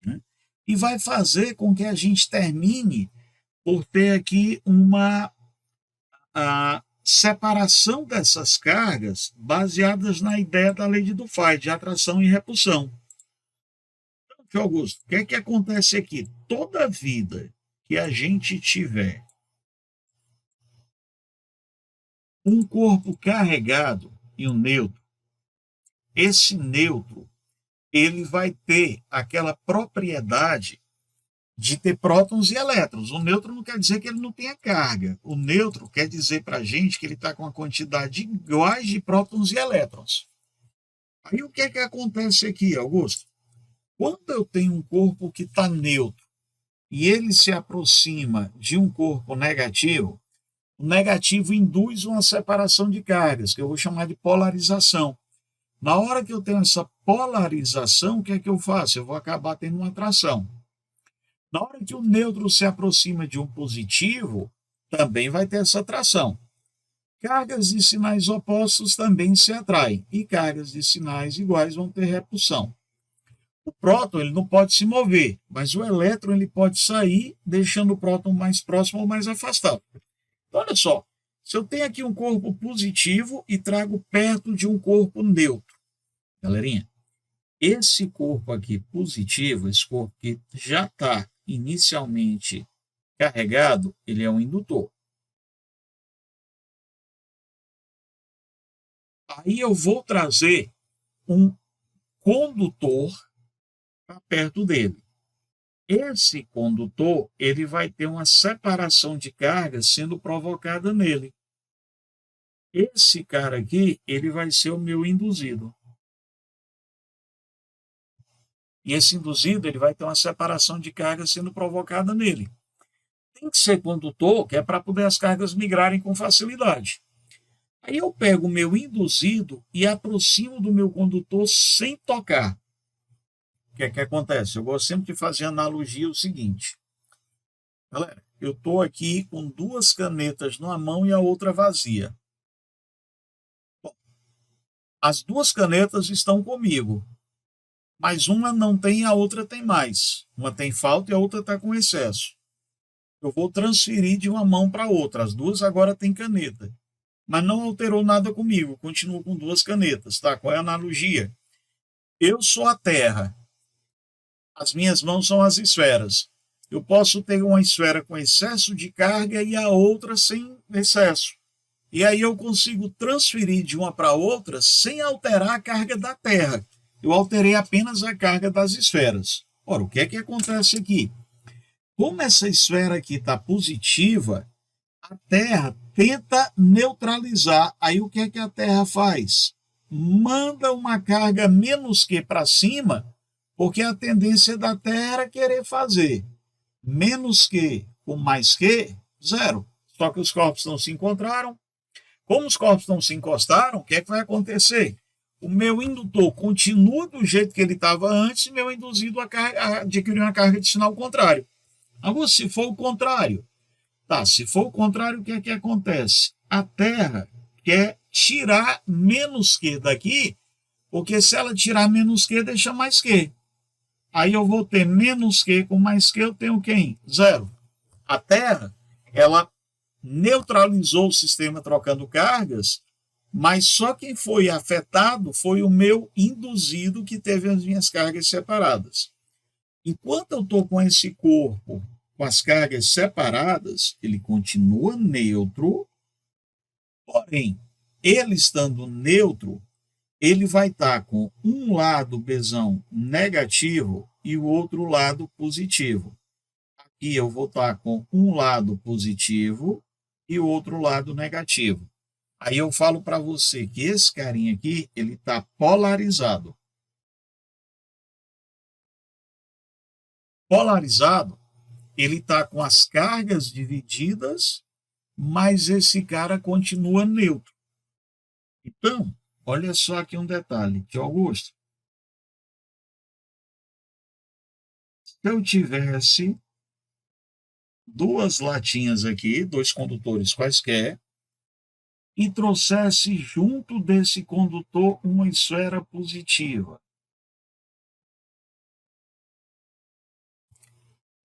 né, e vai fazer com que a gente termine por ter aqui uma separação dessas cargas baseadas na ideia da lei de Dufay, de atração e repulsão. Então, Augusto, o que é que acontece aqui? Toda vida que a gente tiver um corpo carregado e um neutro, esse neutro ele vai ter aquela propriedade de ter prótons e elétrons. O nêutron não quer dizer que ele não tenha carga. O nêutron quer dizer para a gente que ele está com uma quantidade iguais de prótons e elétrons. Aí o que é que acontece aqui, Augusto? Quando eu tenho um corpo que está neutro e ele se aproxima de um corpo negativo, o negativo induz uma separação de cargas, que eu vou chamar de polarização. Na hora que eu tenho essa polarização, o que é que eu faço? Eu vou acabar tendo uma atração. Na hora que o nêutron se aproxima de um positivo, também vai ter essa atração. Cargas de sinais opostos também se atraem, e cargas de sinais iguais vão ter repulsão. O próton ele não pode se mover, mas o elétron ele pode sair, deixando o próton mais próximo ou mais afastado. Então, olha só, se eu tenho aqui um corpo positivo e trago perto de um corpo neutro, galerinha, esse corpo aqui positivo, esse corpo que já está inicialmente carregado, ele é um indutor. Aí eu vou trazer um condutor para perto dele. Esse condutor ele vai ter uma separação de cargas sendo provocada nele. Esse cara aqui ele vai ser o meu induzido. E esse induzido ele vai ter uma separação de cargas sendo provocada nele. Tem que ser condutor, que é para poder as cargas migrarem com facilidade. Aí eu pego o meu induzido e aproximo do meu condutor sem tocar. O que é que acontece? Eu gosto sempre de fazer analogia o seguinte. Galera, eu estou aqui com duas canetas numa mão e a outra vazia. Bom, as duas canetas estão comigo, mas uma não tem e a outra tem mais. Uma tem falta e a outra está com excesso. Eu vou transferir de uma mão para outra. As duas agora têm caneta. Mas não alterou nada comigo. Continuo com duas canetas. Tá? Qual é a analogia? Eu sou a Terra. As minhas mãos são as esferas. Eu posso ter uma esfera com excesso de carga e a outra sem excesso. E aí eu consigo transferir de uma para outra sem alterar a carga da Terra. Eu alterei apenas a carga das esferas. Ora, o que é que acontece aqui? Como essa esfera aqui está positiva, a Terra tenta neutralizar. Aí o que é que a Terra faz? Manda uma carga menos que para cima, porque a tendência da Terra era querer fazer menos que com mais que, zero. Só que os corpos não se encontraram. Como os corpos não se encostaram, o que é que vai acontecer? O meu indutor continua do jeito que ele estava antes e meu induzido adquiriu uma carga de sinal contrário. Agora, se for o contrário, tá, se for o contrário, o que é que acontece? A Terra quer tirar menos que daqui, porque se ela tirar menos que, deixa mais que. Aí eu vou ter menos que com mais que, eu tenho quem? Zero. A Terra, ela neutralizou o sistema trocando cargas, mas só quem foi afetado foi o meu induzido que teve as minhas cargas separadas. Enquanto eu estou com esse corpo com as cargas separadas, ele continua neutro, porém, ele estando neutro, ele vai estar com um lado Bzão negativo e o outro lado positivo. Aqui eu vou estar com um lado positivo e o outro lado negativo. Aí eu falo para você que esse carinha aqui, ele está polarizado. Polarizado, ele está com as cargas divididas, mas esse cara continua neutro. Então, olha só aqui um detalhe, que Augusto. Se eu tivesse duas latinhas aqui, dois condutores quaisquer, e trouxesse junto desse condutor uma esfera positiva.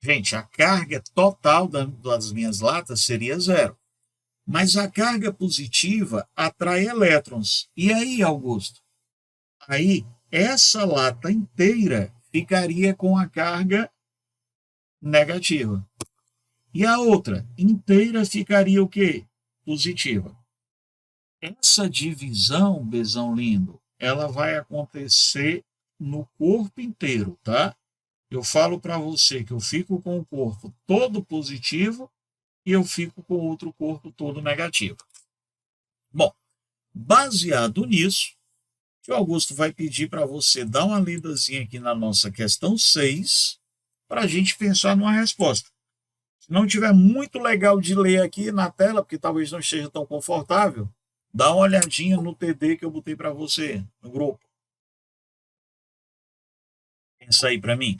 Gente, a carga total das minhas latas seria zero. Mas a carga positiva atrai elétrons. E aí, Augusto? Aí, essa lata inteira ficaria com a carga negativa. E a outra inteira ficaria o quê? Positiva. Essa divisão, Bzão lindo, ela vai acontecer no corpo inteiro, tá? eu falo para você que eu fico com o corpo todo positivo e eu fico com o outro corpo todo negativo. Bom, baseado nisso, o Augusto vai pedir para você dar uma lidazinha aqui na nossa questão 6, para a gente pensar numa resposta. Se não tiver muito legal de ler aqui na tela, porque talvez não esteja tão confortável, dá uma olhadinha no TD que eu botei para você, no grupo. Pensa aí para mim.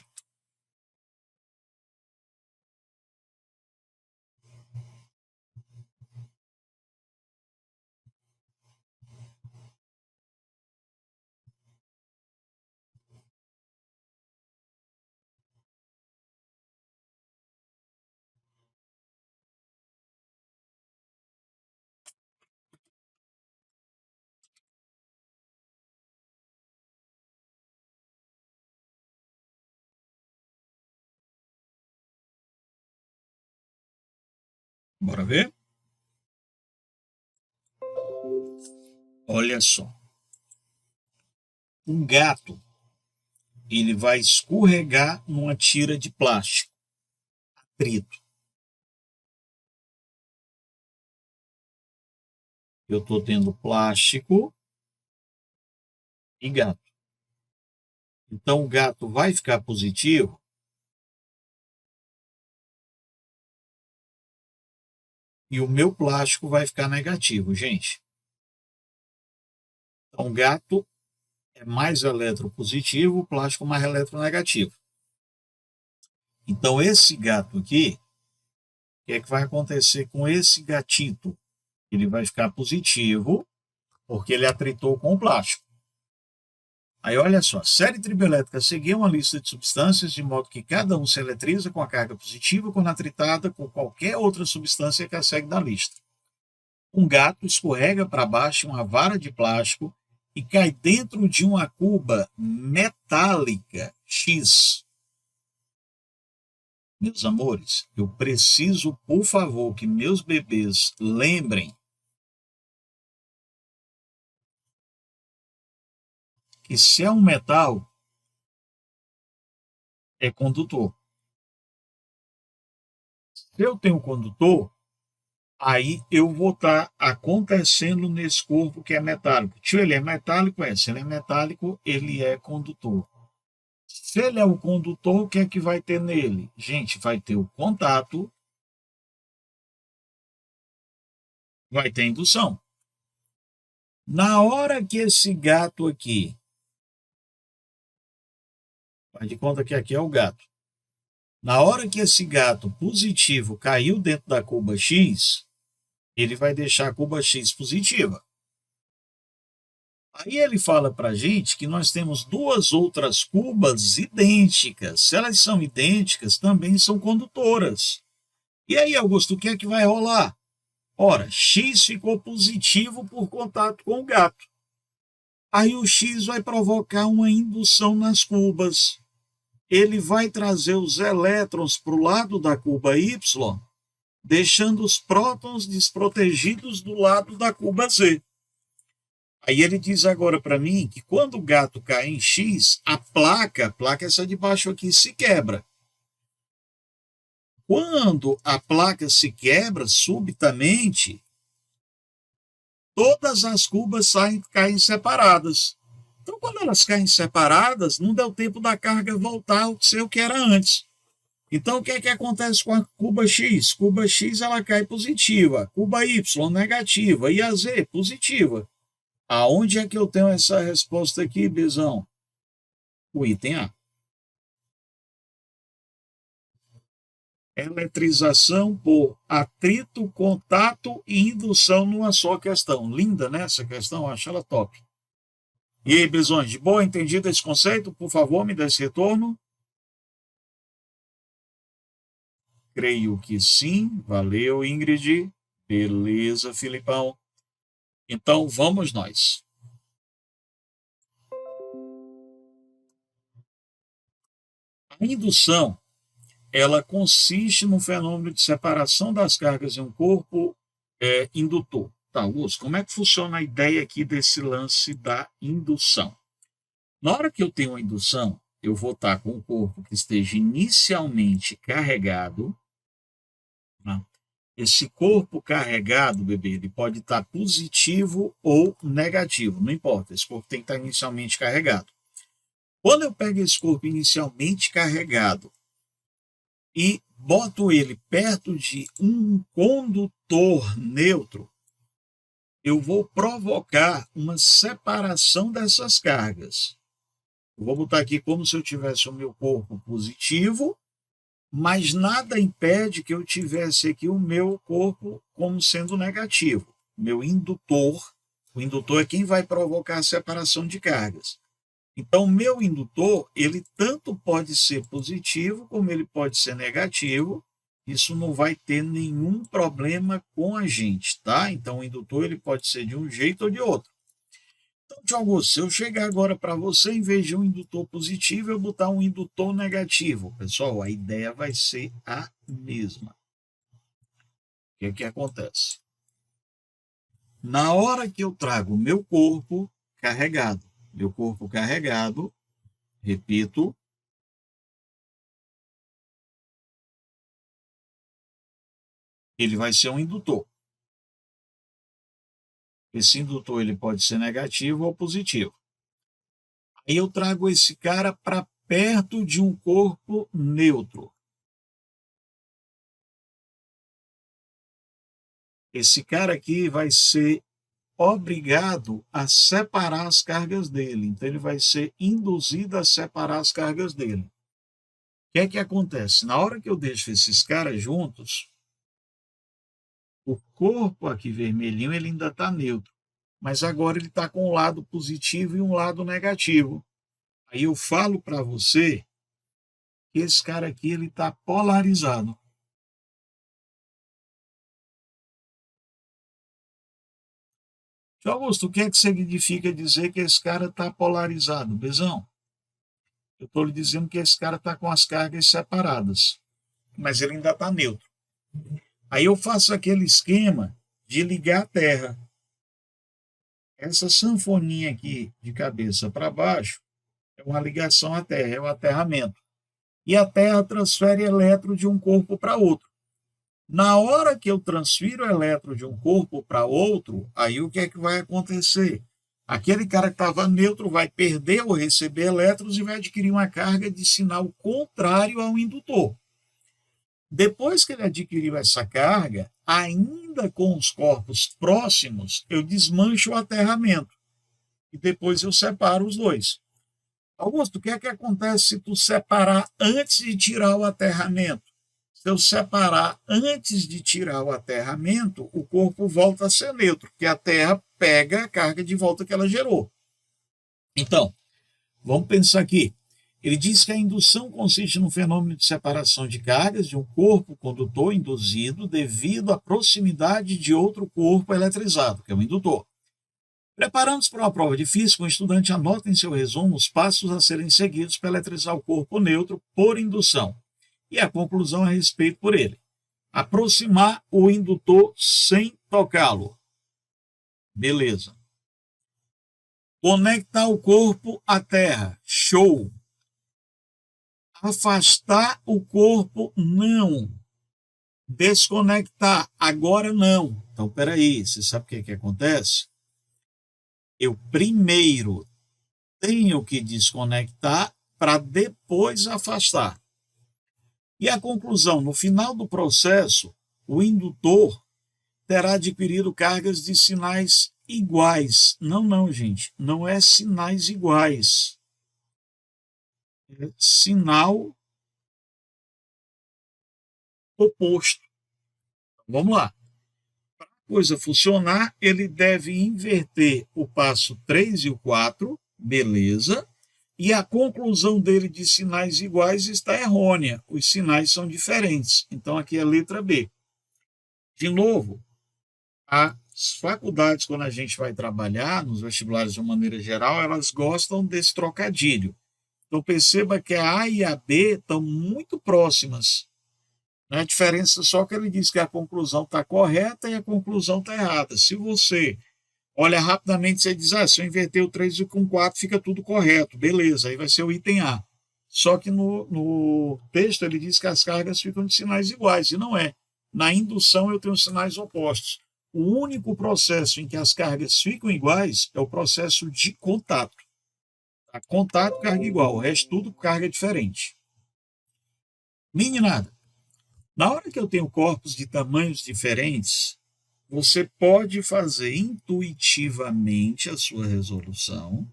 Bora ver? Olha só. Um gato, ele vai escorregar numa tira de plástico, atrito. Eu estou tendo plástico e gato. Então o gato vai ficar positivo e o meu plástico vai ficar negativo, gente. Então o gato é mais eletropositivo, o plástico mais eletronegativo. Então esse gato aqui, o que é que vai acontecer com esse gatito? Ele vai ficar positivo porque ele atritou com o plástico. Aí olha só, a série triboelétrica seguiu uma lista de substâncias de modo que cada um se eletriza com a carga positiva quando atritada com qualquer outra substância que a segue da lista. Um gato escorrega para baixo uma vara de plástico e cai dentro de uma cuba metálica X. Meus amores, eu preciso, por favor, que meus bebês lembrem que se é um metal, é condutor. Se eu tenho condutor, aí eu vou estar acontecendo nesse corpo que é metálico. Tio, ele é metálico? Se ele é metálico, ele é condutor. Se ele é o condutor, o que é que vai ter nele? Gente, vai ter o contato, vai ter indução. Na hora que esse gato aqui, faz de conta que aqui é o gato. Na hora que esse gato positivo caiu dentro da cuba X, ele vai deixar a cuba X positiva. Aí ele fala para a gente que nós temos duas outras cubas idênticas. Se elas são idênticas, também são condutoras. E aí, Augusto, o que é que vai rolar? Ora, X ficou positivo por contato com o gato. Aí o X vai provocar uma indução nas cubas. Ele vai trazer os elétrons para o lado da cuba Y, deixando os prótons desprotegidos do lado da cuba Z. Aí ele diz agora para mim que quando o gato cai em X, a placa essa de baixo aqui, se quebra. Quando a placa se quebra subitamente, todas as cubas caem separadas. Então, quando elas caem separadas, não deu tempo da carga voltar ao ser o que era antes. Então, o que é que acontece com a cuba X? Cuba X ela cai positiva, cuba Y negativa e a Z positiva. Aonde é que eu tenho essa resposta aqui, Bezão? O item A. Eletrização por atrito, contato e indução numa só questão. Linda, né, essa questão? Acho ela top. E aí, Bezões, de boa, entendido esse conceito? Por favor, me dê esse retorno. Creio que sim. Valeu, Ingrid. Beleza, Filipão. Então, vamos nós. A indução, ela consiste no fenômeno de separação das cargas em um corpo indutor. Tá, Augusto, como é que funciona a ideia aqui desse lance da indução? Na hora que eu tenho uma indução, eu vou estar com o corpo que esteja inicialmente carregado. Né? Esse corpo carregado, bebê, ele pode estar positivo ou negativo, não importa, esse corpo tem que estar inicialmente carregado. Quando eu pego esse corpo inicialmente carregado e boto ele perto de um condutor neutro, eu vou provocar uma separação dessas cargas. Eu vou botar aqui como se eu tivesse o meu corpo positivo, mas nada impede que eu tivesse aqui o meu corpo como sendo negativo. Meu indutor, o indutor é quem vai provocar a separação de cargas. Então, o meu indutor, ele tanto pode ser positivo como ele pode ser negativo. Isso não vai ter nenhum problema com a gente, tá? Então, o indutor ele pode ser de um jeito ou de outro. Então, Tio Augusto, se eu chegar agora para você, em vez de um indutor positivo, eu botar um indutor negativo. Pessoal, a ideia vai ser a mesma. O que é que acontece? Na hora que eu trago o meu corpo carregado, repito, ele vai ser um indutor. Esse indutor ele pode ser negativo ou positivo. Aí eu trago esse cara para perto de um corpo neutro. Esse cara aqui vai ser obrigado a separar as cargas dele. Então, ele vai ser induzido a separar as cargas dele. O que é que acontece? Na hora que eu deixo esses caras juntos, o corpo aqui vermelhinho ele ainda está neutro. Mas agora ele está com um lado positivo e um lado negativo. Aí eu falo para você que esse cara aqui ele está polarizado. Tio Augusto, o que é que significa dizer que esse cara está polarizado, Bezão? Eu estou lhe dizendo que esse cara está com as cargas separadas, mas ele ainda está neutro. Aí eu faço aquele esquema de ligar a terra. Essa sanfoninha aqui de cabeça para baixo é uma ligação à terra, é um aterramento. E a terra transfere elétron de um corpo para outro. Na hora que eu transfiro o elétron de um corpo para outro, aí o que é que vai acontecer? Aquele cara que estava neutro vai perder ou receber elétrons e vai adquirir uma carga de sinal contrário ao indutor. Depois que ele adquiriu essa carga, ainda com os corpos próximos, eu desmancho o aterramento. E depois eu separo os dois. Augusto, o que é que acontece se tu separar antes de tirar o aterramento? Se eu separar antes de tirar o aterramento, o corpo volta a ser neutro, porque a Terra pega a carga de volta que ela gerou. Então, vamos pensar aqui. Ele diz que a indução consiste no fenômeno de separação de cargas de um corpo condutor induzido devido à proximidade de outro corpo eletrizado, que é o indutor. Preparando-se para uma prova de física, o estudante anota em seu resumo os passos a serem seguidos para eletrizar o corpo neutro por indução e a conclusão a respeito por ele. Aproximar o indutor sem tocá-lo. Beleza. Conectar o corpo à terra. Show. Afastar o corpo, não. Desconectar, agora não. Então, peraí, você sabe o que acontece? Eu primeiro tenho que desconectar para depois afastar. E a conclusão, no final do processo, o indutor terá adquirido cargas de sinais iguais. Não, gente, não é sinais iguais. É sinal oposto. Vamos lá. Para a coisa funcionar, ele deve inverter o passo 3 e o 4, beleza. E a conclusão dele de sinais iguais está errônea. Os sinais são diferentes. Então, aqui é a letra B. De novo, as faculdades, quando a gente vai trabalhar, nos vestibulares de uma maneira geral, elas gostam desse trocadilho. Então, perceba que a A e a B estão muito próximas. A diferença só que ele diz que a conclusão está correta e a conclusão está errada. Se você olha rapidamente, você diz, se eu inverter o 3 com 4, fica tudo correto. Beleza, aí vai ser o item A. Só que no texto ele diz que as cargas ficam de sinais iguais, e não é. Na indução eu tenho sinais opostos. O único processo em que as cargas ficam iguais é o processo de contato. Tá? Contato, carga igual, o resto tudo carga diferente. Meninada, na hora que eu tenho corpos de tamanhos diferentes, você pode fazer intuitivamente a sua resolução.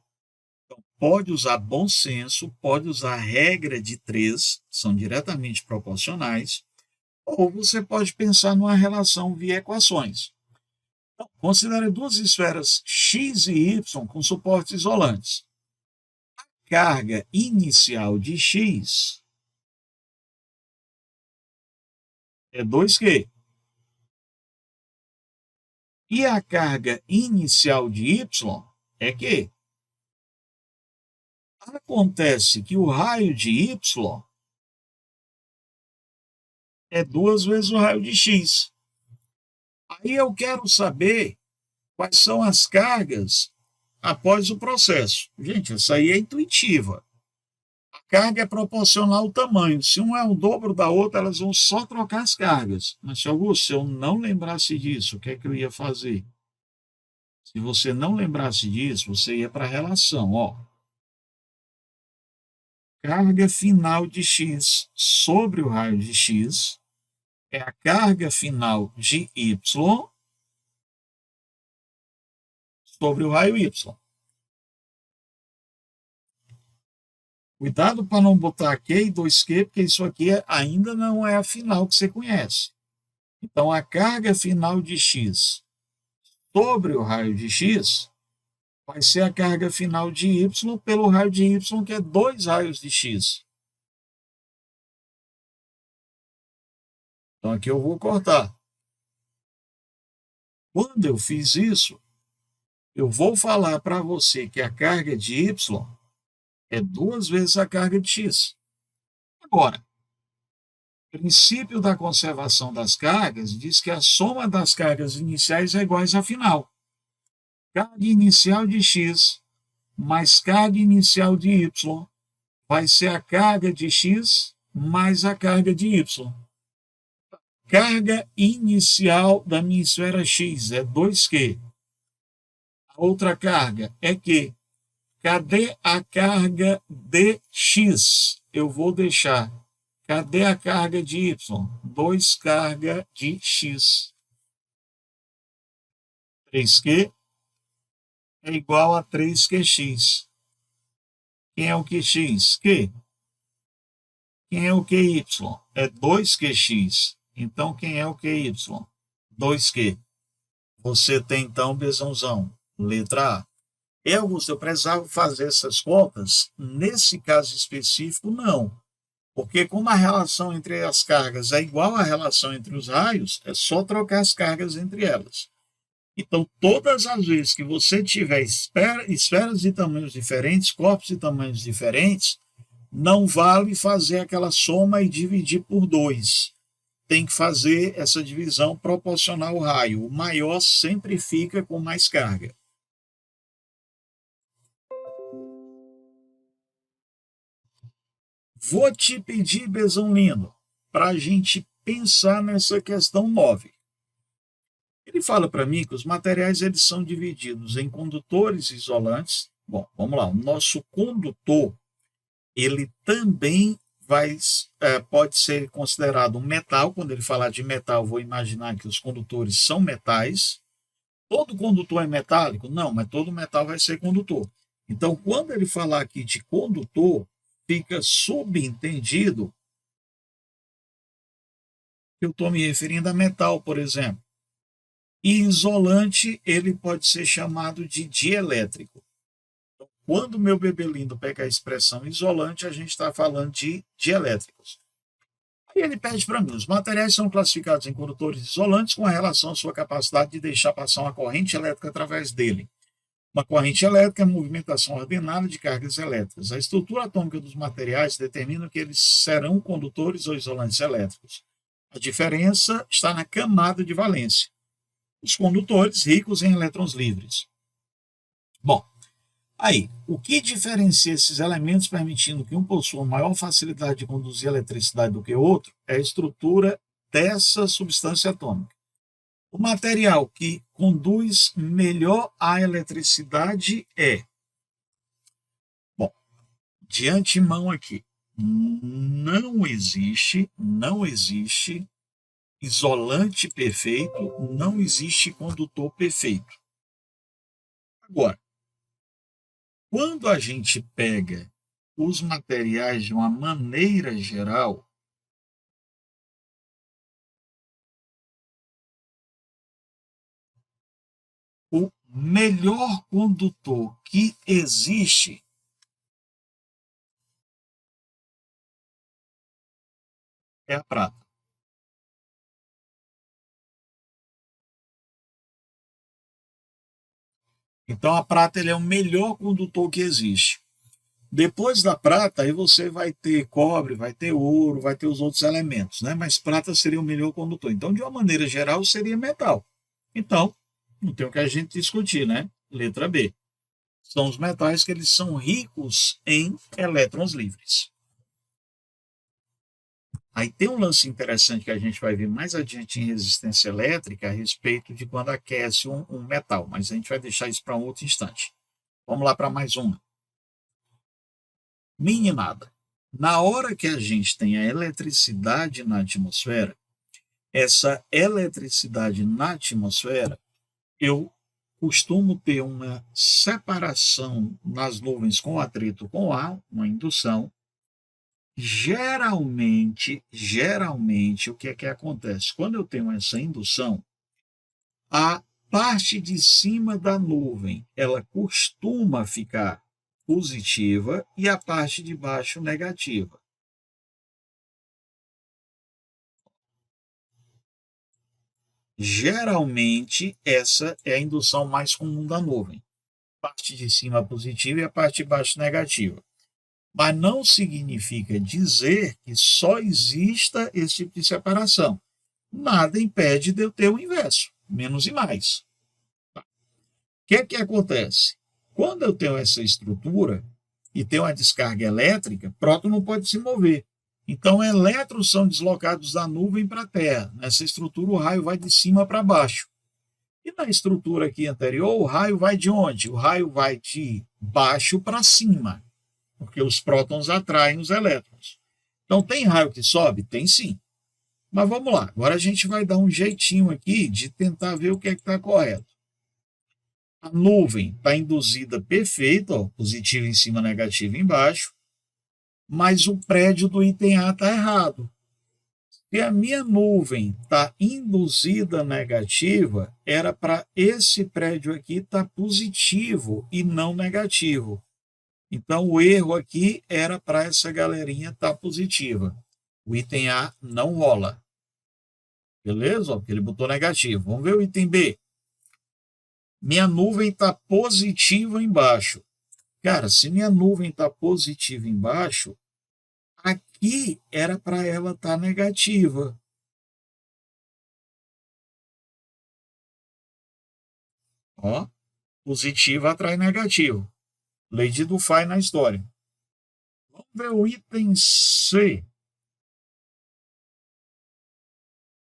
Então, pode usar bom senso, pode usar a regra de 3, são diretamente proporcionais, ou você pode pensar numa relação via equações. Então, considere duas esferas x e y com suportes isolantes. A carga inicial de x é 2Q. E a carga inicial de y é Q. Acontece que o raio de y é 2 vezes o raio de x. Aí eu quero saber quais são as cargas após o processo. Gente, essa aí é intuitiva. A carga é proporcional ao tamanho. Se um é o dobro da outra, elas vão só trocar as cargas. Mas, se Augusto, se eu não lembrasse disso, o que é que eu ia fazer? Se você não lembrasse disso, você ia para a relação. Ó. Carga final de x sobre o raio de x é a carga final de y sobre o raio y. Cuidado para não botar Q e 2Q, porque isso aqui ainda não é a final que você conhece. Então, a carga final de x sobre o raio de x vai ser a carga final de y pelo raio de y, que é 2 raios de x. Então, aqui eu vou cortar. Quando eu fiz isso, eu vou falar para você que a carga de y é 2 vezes a carga de x. Agora, o princípio da conservação das cargas diz que a soma das cargas iniciais é igual à final. Carga inicial de x mais carga inicial de y vai ser a carga de x mais a carga de y. Carga inicial da minha esfera x é 2Q. A outra carga é Q. Cadê a carga de x? Eu vou deixar. Cadê a carga de y? 2 carga de x. 3Q é igual a 3QX. Quem é o QX? Q. Quem é o QY? É 2QX. Então, quem é o QY? 2Q. Você tem, então, Bezãozão. Letra A. Eu precisava fazer essas contas? Nesse caso específico, não. Porque como a relação entre as cargas é igual à relação entre os raios, é só trocar as cargas entre elas. Então, todas as vezes que você tiver esferas de tamanhos diferentes, corpos de tamanhos diferentes, não vale fazer aquela soma e dividir por 2. Tem que fazer essa divisão proporcional ao raio. O maior sempre fica com mais carga. Vou te pedir, Bezão lindo, para a gente pensar nessa questão 9. Ele fala para mim que os materiais eles são divididos em condutores e isolantes. Bom, vamos lá. O nosso condutor ele também pode ser considerado um metal. Quando ele falar de metal, vou imaginar que os condutores são metais. Todo condutor é metálico? Não, mas todo metal vai ser condutor. Então, quando ele falar aqui de condutor, fica subentendido que eu estou me referindo a metal, por exemplo. E isolante, ele pode ser chamado de dielétrico. Então, quando o meu bebê lindo pega a expressão isolante, a gente está falando de dielétricos. Aí ele pede para mim, os materiais são classificados em condutores isolantes com relação à sua capacidade de deixar passar uma corrente elétrica através dele. Uma corrente elétrica é a movimentação ordenada de cargas elétricas. A estrutura atômica dos materiais determina que eles serão condutores ou isolantes elétricos. A diferença está na camada de valência. Os condutores ricos em elétrons livres. Bom, Aí, o que diferencia esses elementos permitindo que um possua maior facilidade de conduzir eletricidade do que o outro é a estrutura dessa substância atômica. O material que conduz melhor a eletricidade é, bom, de antemão aqui, não existe isolante perfeito, não existe condutor perfeito. Agora, quando a gente pega os materiais de uma maneira geral, o melhor condutor que existe é a prata. Então a prata ele é o melhor condutor que existe. Depois da prata, aí você vai ter cobre, vai ter ouro, vai ter os outros elementos, né? Mas prata seria o melhor condutor. Então, de uma maneira geral, seria metal. Então, não tem o que a gente discutir, né? Letra B. São os metais que eles são ricos em elétrons livres. Aí tem um lance interessante que a gente vai ver mais adiante em resistência elétrica a respeito de quando aquece um metal, mas a gente vai deixar isso para um outro instante. Vamos lá para mais uma. Meninada, na hora que a gente tem a eletricidade na atmosfera, essa eletricidade na atmosfera, eu costumo ter uma separação nas nuvens com atrito com ar, uma indução. Geralmente, o que é que acontece? Quando eu tenho essa indução, a parte de cima da nuvem, ela costuma ficar positiva e a parte de baixo negativa. Geralmente, essa é a indução mais comum da nuvem. Parte de cima positiva e a parte de baixo negativa. Mas não significa dizer que só exista esse tipo de separação. Nada impede de eu ter o inverso, menos e mais. O que é que acontece? Quando eu tenho essa estrutura e tenho uma descarga elétrica, próton não pode se mover. Então, elétrons são deslocados da nuvem para a Terra. Nessa estrutura, o raio vai de cima para baixo. E na estrutura aqui anterior, o raio vai de onde? O raio vai de baixo para cima, porque os prótons atraem os elétrons. Então, tem raio que sobe? Tem sim. Mas vamos lá, agora a gente vai dar um jeitinho aqui de tentar ver o que é que está correto. A nuvem está induzida perfeita, ó, positivo em cima, negativo embaixo, mas o prédio do item A está errado. Se a minha nuvem está induzida negativa, era para esse prédio aqui estar positivo e não negativo. Então, o erro aqui era para essa galerinha estar positiva. O item A não rola. Beleza? Porque ele botou negativo. Vamos ver o item B. Minha nuvem está positiva embaixo. Cara, se minha nuvem está positiva embaixo, aqui era para ela estar negativa. Ó, positivo atrai negativo. Lei de Dufay na história. Vamos ver o item C.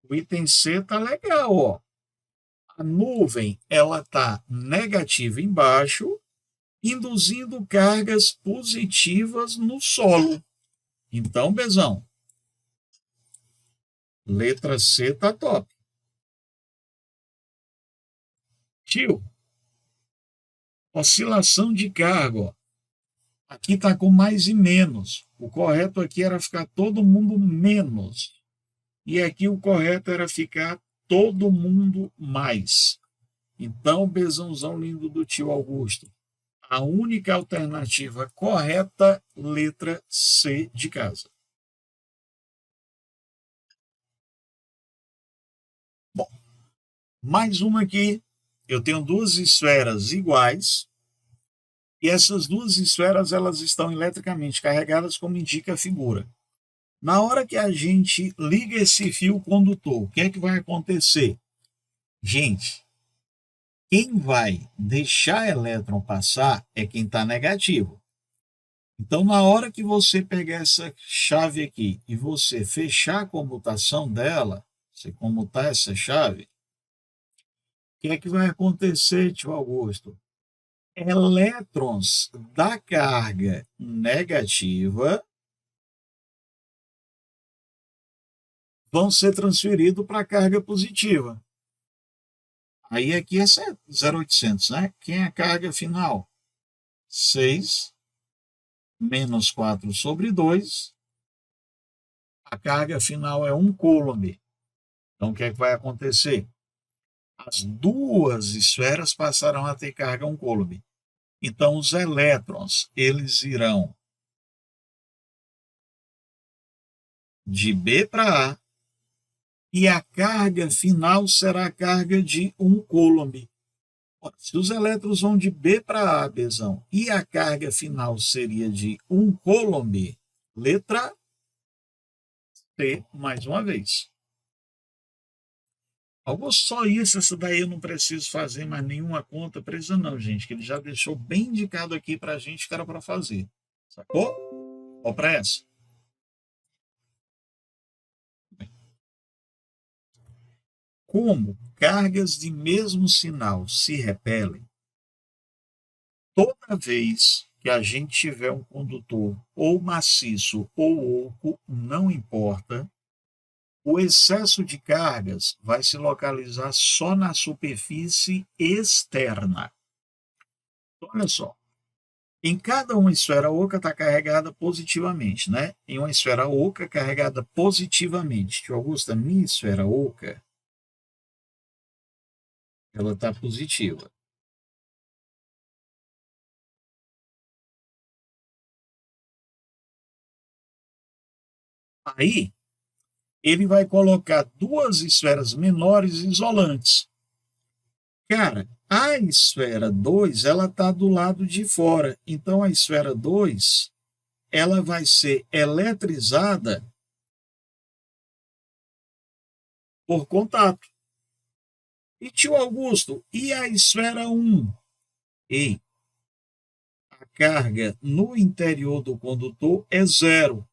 O item C está legal, ó. A nuvem ela está negativa embaixo, induzindo cargas positivas no solo. Então, Bezão, letra C tá top. Tio, oscilação de carga, ó. Aqui está com mais e menos. O correto aqui era ficar todo mundo menos. E aqui o correto era ficar todo mundo mais. Então, Bezãozão lindo do tio Augusto. A única alternativa correta, letra C de casa. Bom, mais uma aqui. Eu tenho duas esferas iguais. E essas duas esferas elas estão eletricamente carregadas, como indica a figura. Na hora que a gente liga esse fio condutor, o que é que vai acontecer? Gente, quem vai deixar elétron passar é quem está negativo. Então, na hora que você pegar essa chave aqui e você fechar a comutação dela, você comutar essa chave, o que é que vai acontecer, tio Augusto? Elétrons da carga negativa vão ser transferidos para a carga positiva. Aí aqui é 0,800, né? Quem é a carga final? 6 menos 4 sobre 2. A carga final é 1 coulomb. Então, o que é que vai acontecer? As duas esferas passarão a ter carga 1 coulomb. Então, os elétrons, eles irão de B para A, e a carga final será a carga de 1 coulomb. Se os elétrons vão de B para A, Bzão, e a carga final seria de 1 coulomb, letra C, mais uma vez. Augusto, só isso, essa daí eu não preciso fazer mais nenhuma conta presa não, gente, que ele já deixou bem indicado aqui para a gente que era para fazer. Sacou? Ó para essa. Como cargas de mesmo sinal se repelem, toda vez que a gente tiver um condutor ou maciço ou oco, não importa, o excesso de cargas vai se localizar só na superfície externa. Então, olha só, em cada uma esfera oca está carregada positivamente, né? Em uma esfera oca carregada positivamente. Tio Augusto, a minha esfera oca, ela está positiva. Aí, ele vai colocar duas esferas menores isolantes. Cara, a esfera 2, ela está do lado de fora. Então, a esfera 2, ela vai ser eletrizada por contato. E, tio Augusto, e a esfera 1? Ei, a carga no interior do condutor é zero.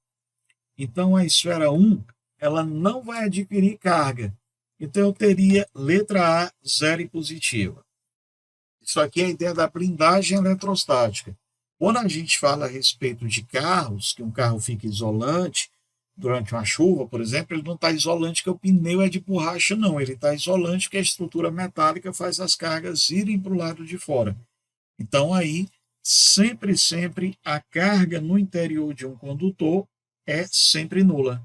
Então, a esfera 1, ela não vai adquirir carga. Então, eu teria letra A, zero e positiva. Isso aqui é a ideia da blindagem eletrostática. Quando a gente fala a respeito de carros, que um carro fica isolante durante uma chuva, por exemplo, ele não está isolante que o pneu é de borracha, não. Ele está isolante porque a estrutura metálica faz as cargas irem para o lado de fora. Então, aí, sempre a carga no interior de um condutor é sempre nula.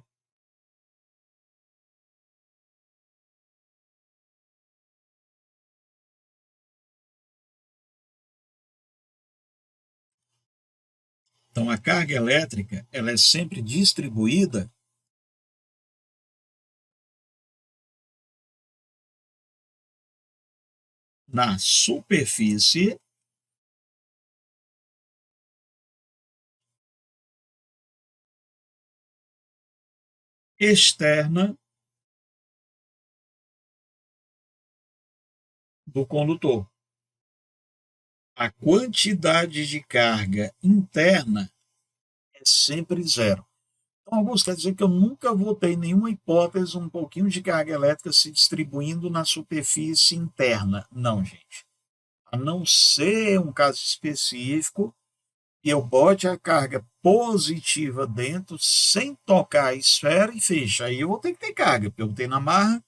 Então, a carga elétrica ela é sempre distribuída na superfície externa do condutor. A quantidade de carga interna é sempre zero. Então, Augusto, quer dizer que eu nunca vou ter nenhuma hipótese um pouquinho de carga elétrica se distribuindo na superfície interna. Não, gente. A não ser um caso específico e eu bote a carga positiva dentro sem tocar a esfera e fecha. Aí eu vou ter que ter carga, porque eu tenho na marra,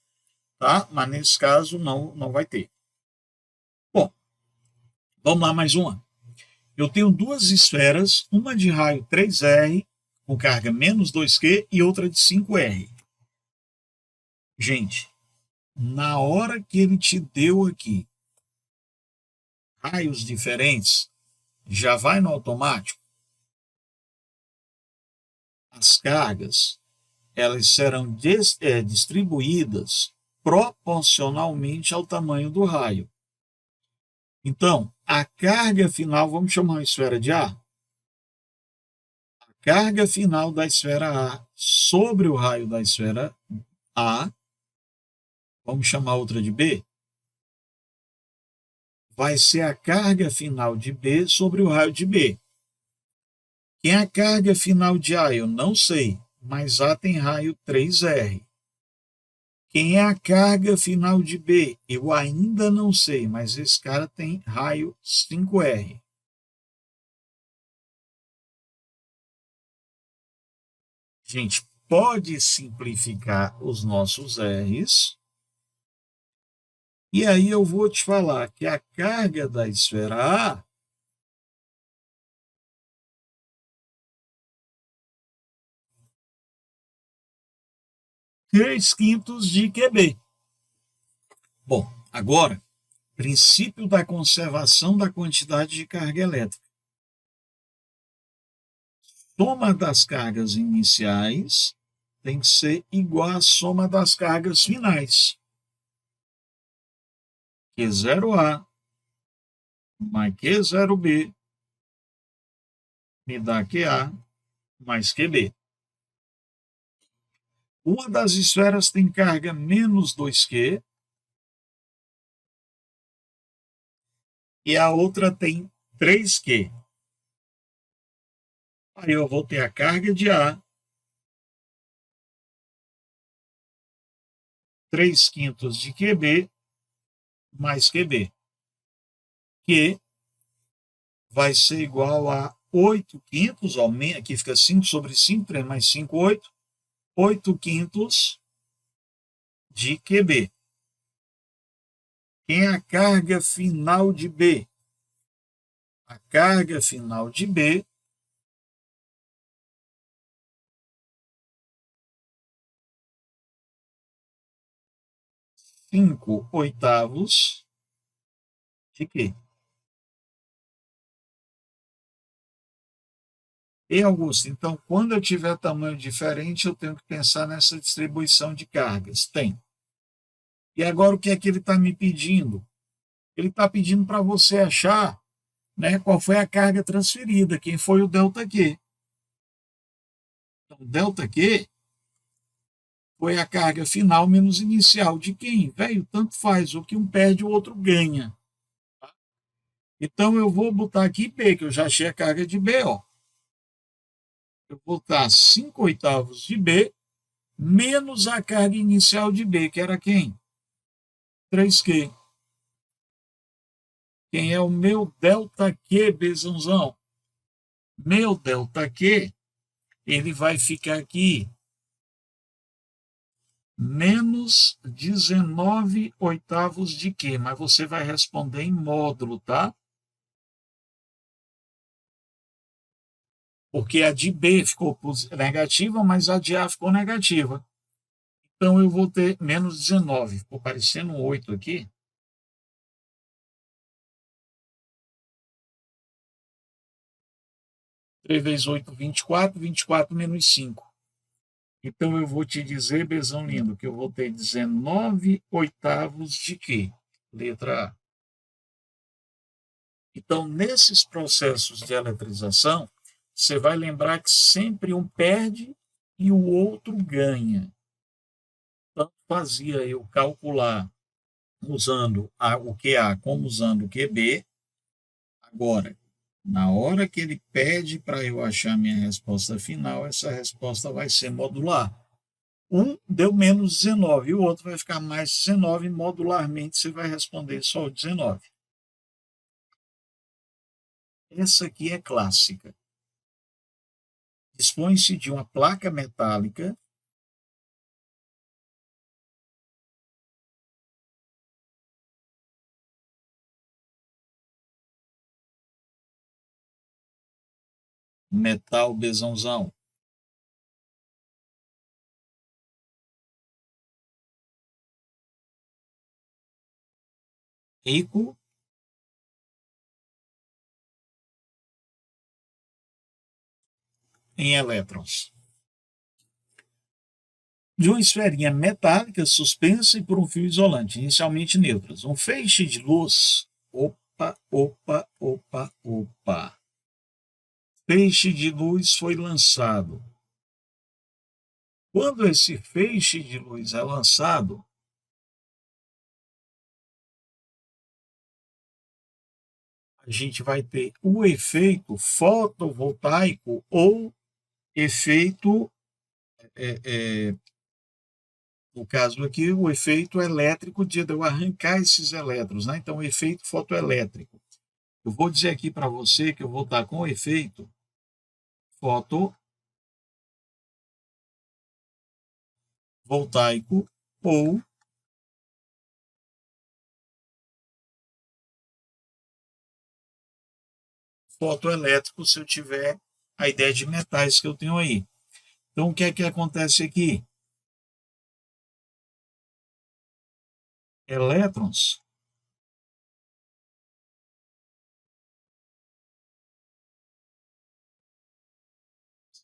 tá? Mas nesse caso não vai ter. Bom, vamos lá mais uma. Eu tenho duas esferas, uma de raio 3R, com carga menos 2Q, e outra de 5R. Gente, na hora que ele te deu aqui raios diferentes, já vai no automático? As cargas elas serão distribuídas proporcionalmente ao tamanho do raio. Então, a carga final, vamos chamar uma esfera de A? A carga final da esfera A sobre o raio da esfera A, vamos chamar outra de B? vai ser a carga final de B sobre o raio de B. Quem é a carga final de A? Eu não sei, mas A tem raio 3R. Quem é a carga final de B? Eu ainda não sei, mas esse cara tem raio 5R. A gente pode simplificar os nossos R's. E aí eu vou te falar que a carga da esfera A é 3/5 de QB. Bom, agora, princípio da conservação da quantidade de carga elétrica. Soma das cargas iniciais tem que ser igual à soma das cargas finais. Q0A mais Q0B me dá QA mais QB. Uma das esferas tem carga menos 2Q e a outra tem 3Q. Aí eu vou ter a carga de A, 3/5 de QB mais QB, que vai ser igual a 8/5, aqui fica 5 sobre 5, 3 mais 5, 8, 8/5 de QB. Quem é a carga final de B? A carga final de B é 5/8 de Q. E, Augusto, então, quando eu tiver tamanho diferente, eu tenho que pensar nessa distribuição de cargas. Tem. E agora, o que é que ele está me pedindo? Ele está pedindo para você achar, né, qual foi a carga transferida, quem foi o ΔQ. Então, ΔQ foi a carga final menos inicial de quem? Velho, tanto faz, o que um perde, o outro ganha. Então, eu vou botar aqui B, que eu já achei a carga de B, ó. Eu vou botar 5/8 de B menos a carga inicial de B, que era quem? 3Q. Quem é o meu ΔQ, Bzãozão? Meu ΔQ, ele vai ficar aqui menos 19/8 de Q, mas você vai responder em módulo, tá? Porque a de B ficou negativa, mas a de A ficou negativa. Então eu vou ter menos 19. Ficou parecendo um 8 aqui. Três vezes 8, 24. 24 menos 5. Então eu vou te dizer, Bezão lindo, que eu vou ter 19/8 de quê? Letra A. Então, nesses processos de eletrização, você vai lembrar que sempre um perde e o outro ganha. Tanto fazia eu calcular usando o QA como usando o QB. Agora, na hora que ele pede para eu achar minha resposta final, essa resposta vai ser modular. Um deu menos 19 e o outro vai ficar mais 19, modularmente você vai responder só o 19. Essa aqui é clássica. Dispõe-se de uma placa metálica metal Bzãozão. Rico em elétrons. De uma esferinha metálica suspensa e por um fio isolante, inicialmente neutras. Um feixe de luz. Opa. Feixe de luz foi lançado. Quando esse feixe de luz é lançado, a gente vai ter o efeito fotovoltaico ou efeito, no caso aqui, o efeito elétrico de eu arrancar esses elétrons, né? Então, o efeito fotoelétrico. Eu vou dizer aqui para você que eu vou estar com o efeito fotovoltaico ou fotoelétrico se eu tiver a ideia de metais que eu tenho aí. Então, o que é que acontece aqui? Elétrons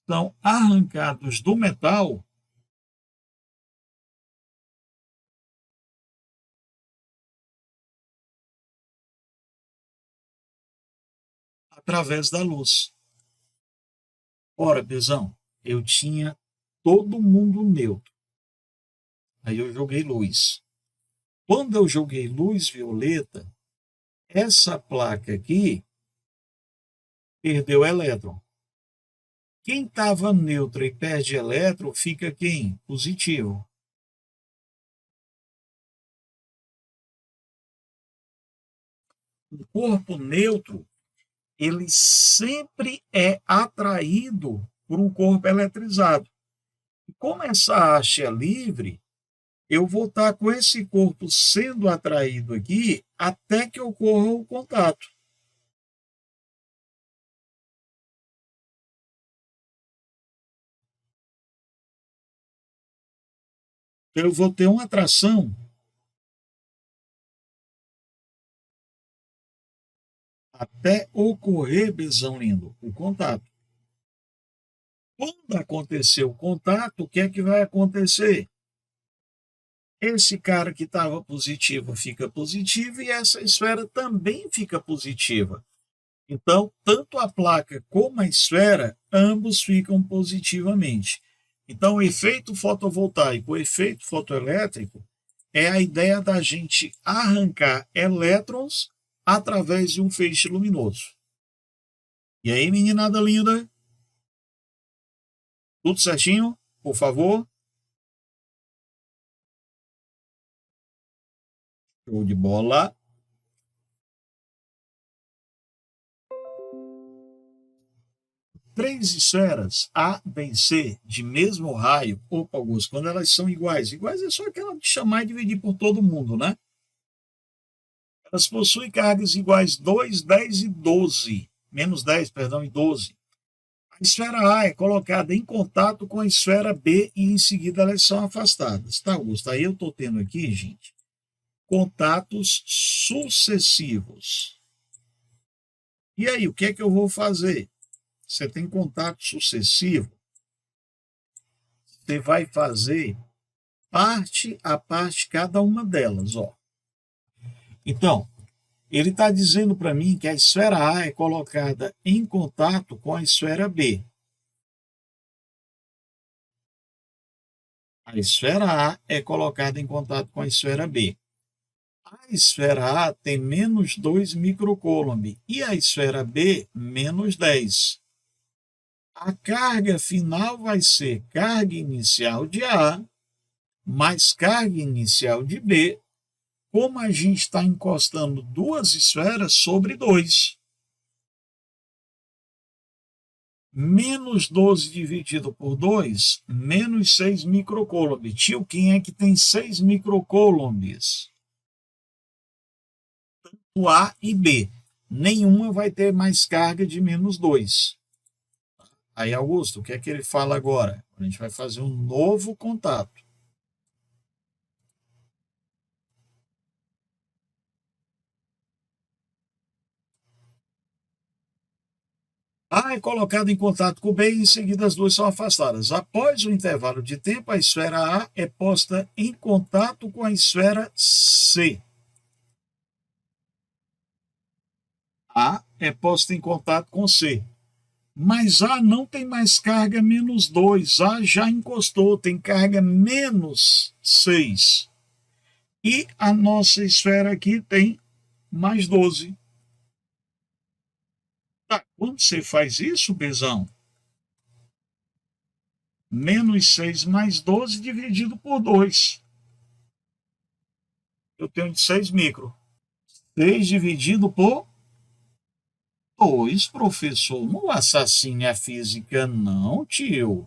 são arrancados do metal através da luz. Ora, Bezão, eu tinha todo mundo neutro. Aí eu joguei luz. Quando eu joguei luz violeta, essa placa aqui perdeu elétron. Quem estava neutro e perde elétron fica quem? Positivo. O corpo neutro, ele sempre é atraído por um corpo eletrizado. E como essa haste é livre, eu vou estar com esse corpo sendo atraído aqui até que ocorra o contato. Eu vou ter uma atração até ocorrer, Bezão lindo, o contato. Quando acontecer o contato, o que é que vai acontecer? Esse cara que estava positivo fica positivo e essa esfera também fica positiva. Então, tanto a placa como a esfera, ambos ficam positivamente. Então, o efeito fotovoltaico, o efeito fotoelétrico, é a ideia da gente arrancar elétrons através de um feixe luminoso. E aí, meninada linda? Tudo certinho? Por favor? Show de bola. Três esferas A, B e C de mesmo raio, opa, Augusto, quando elas são iguais, iguais é só aquela de chamar e dividir por todo mundo, né? Elas possuem cargas iguais 2, 10 e 12, menos 10, perdão, e 12. A esfera A é colocada em contato com a esfera B e em seguida elas são afastadas. Tá, Augusto? Aí eu estou tendo aqui, gente, contatos sucessivos. E aí, o que é que eu vou fazer? Você tem contato sucessivo, você vai fazer parte a parte cada uma delas, ó. Então, ele está dizendo para mim que a esfera A é colocada em contato com a esfera B. A esfera A é colocada em contato com a esfera B. A esfera A tem menos 2 microcoulomb e a esfera B menos 10. A carga final vai ser carga inicial de A mais carga inicial de B, como a gente está encostando duas esferas sobre 2. Menos 12 dividido por 2, menos 6 microcoulomb. Tio, quem é que tem 6 microcoulombs? Tanto A e B. Nenhuma vai ter mais carga de menos 2. Aí, Augusto, o que é que ele fala agora? A gente vai fazer um novo contato. A é colocada em contato com B e em seguida as duas são afastadas. Após o intervalo de tempo, a esfera A é posta em contato com a esfera C. A é posta em contato com C. Mas A não tem mais carga menos 2. A já encostou, tem carga menos 6. E a nossa esfera aqui tem mais 12. Como você faz isso, Bezão? Menos 6 mais 12 dividido por 2. Eu tenho de 6 micro. 6 dividido por 2, professor. Não assassine a física, não, tio.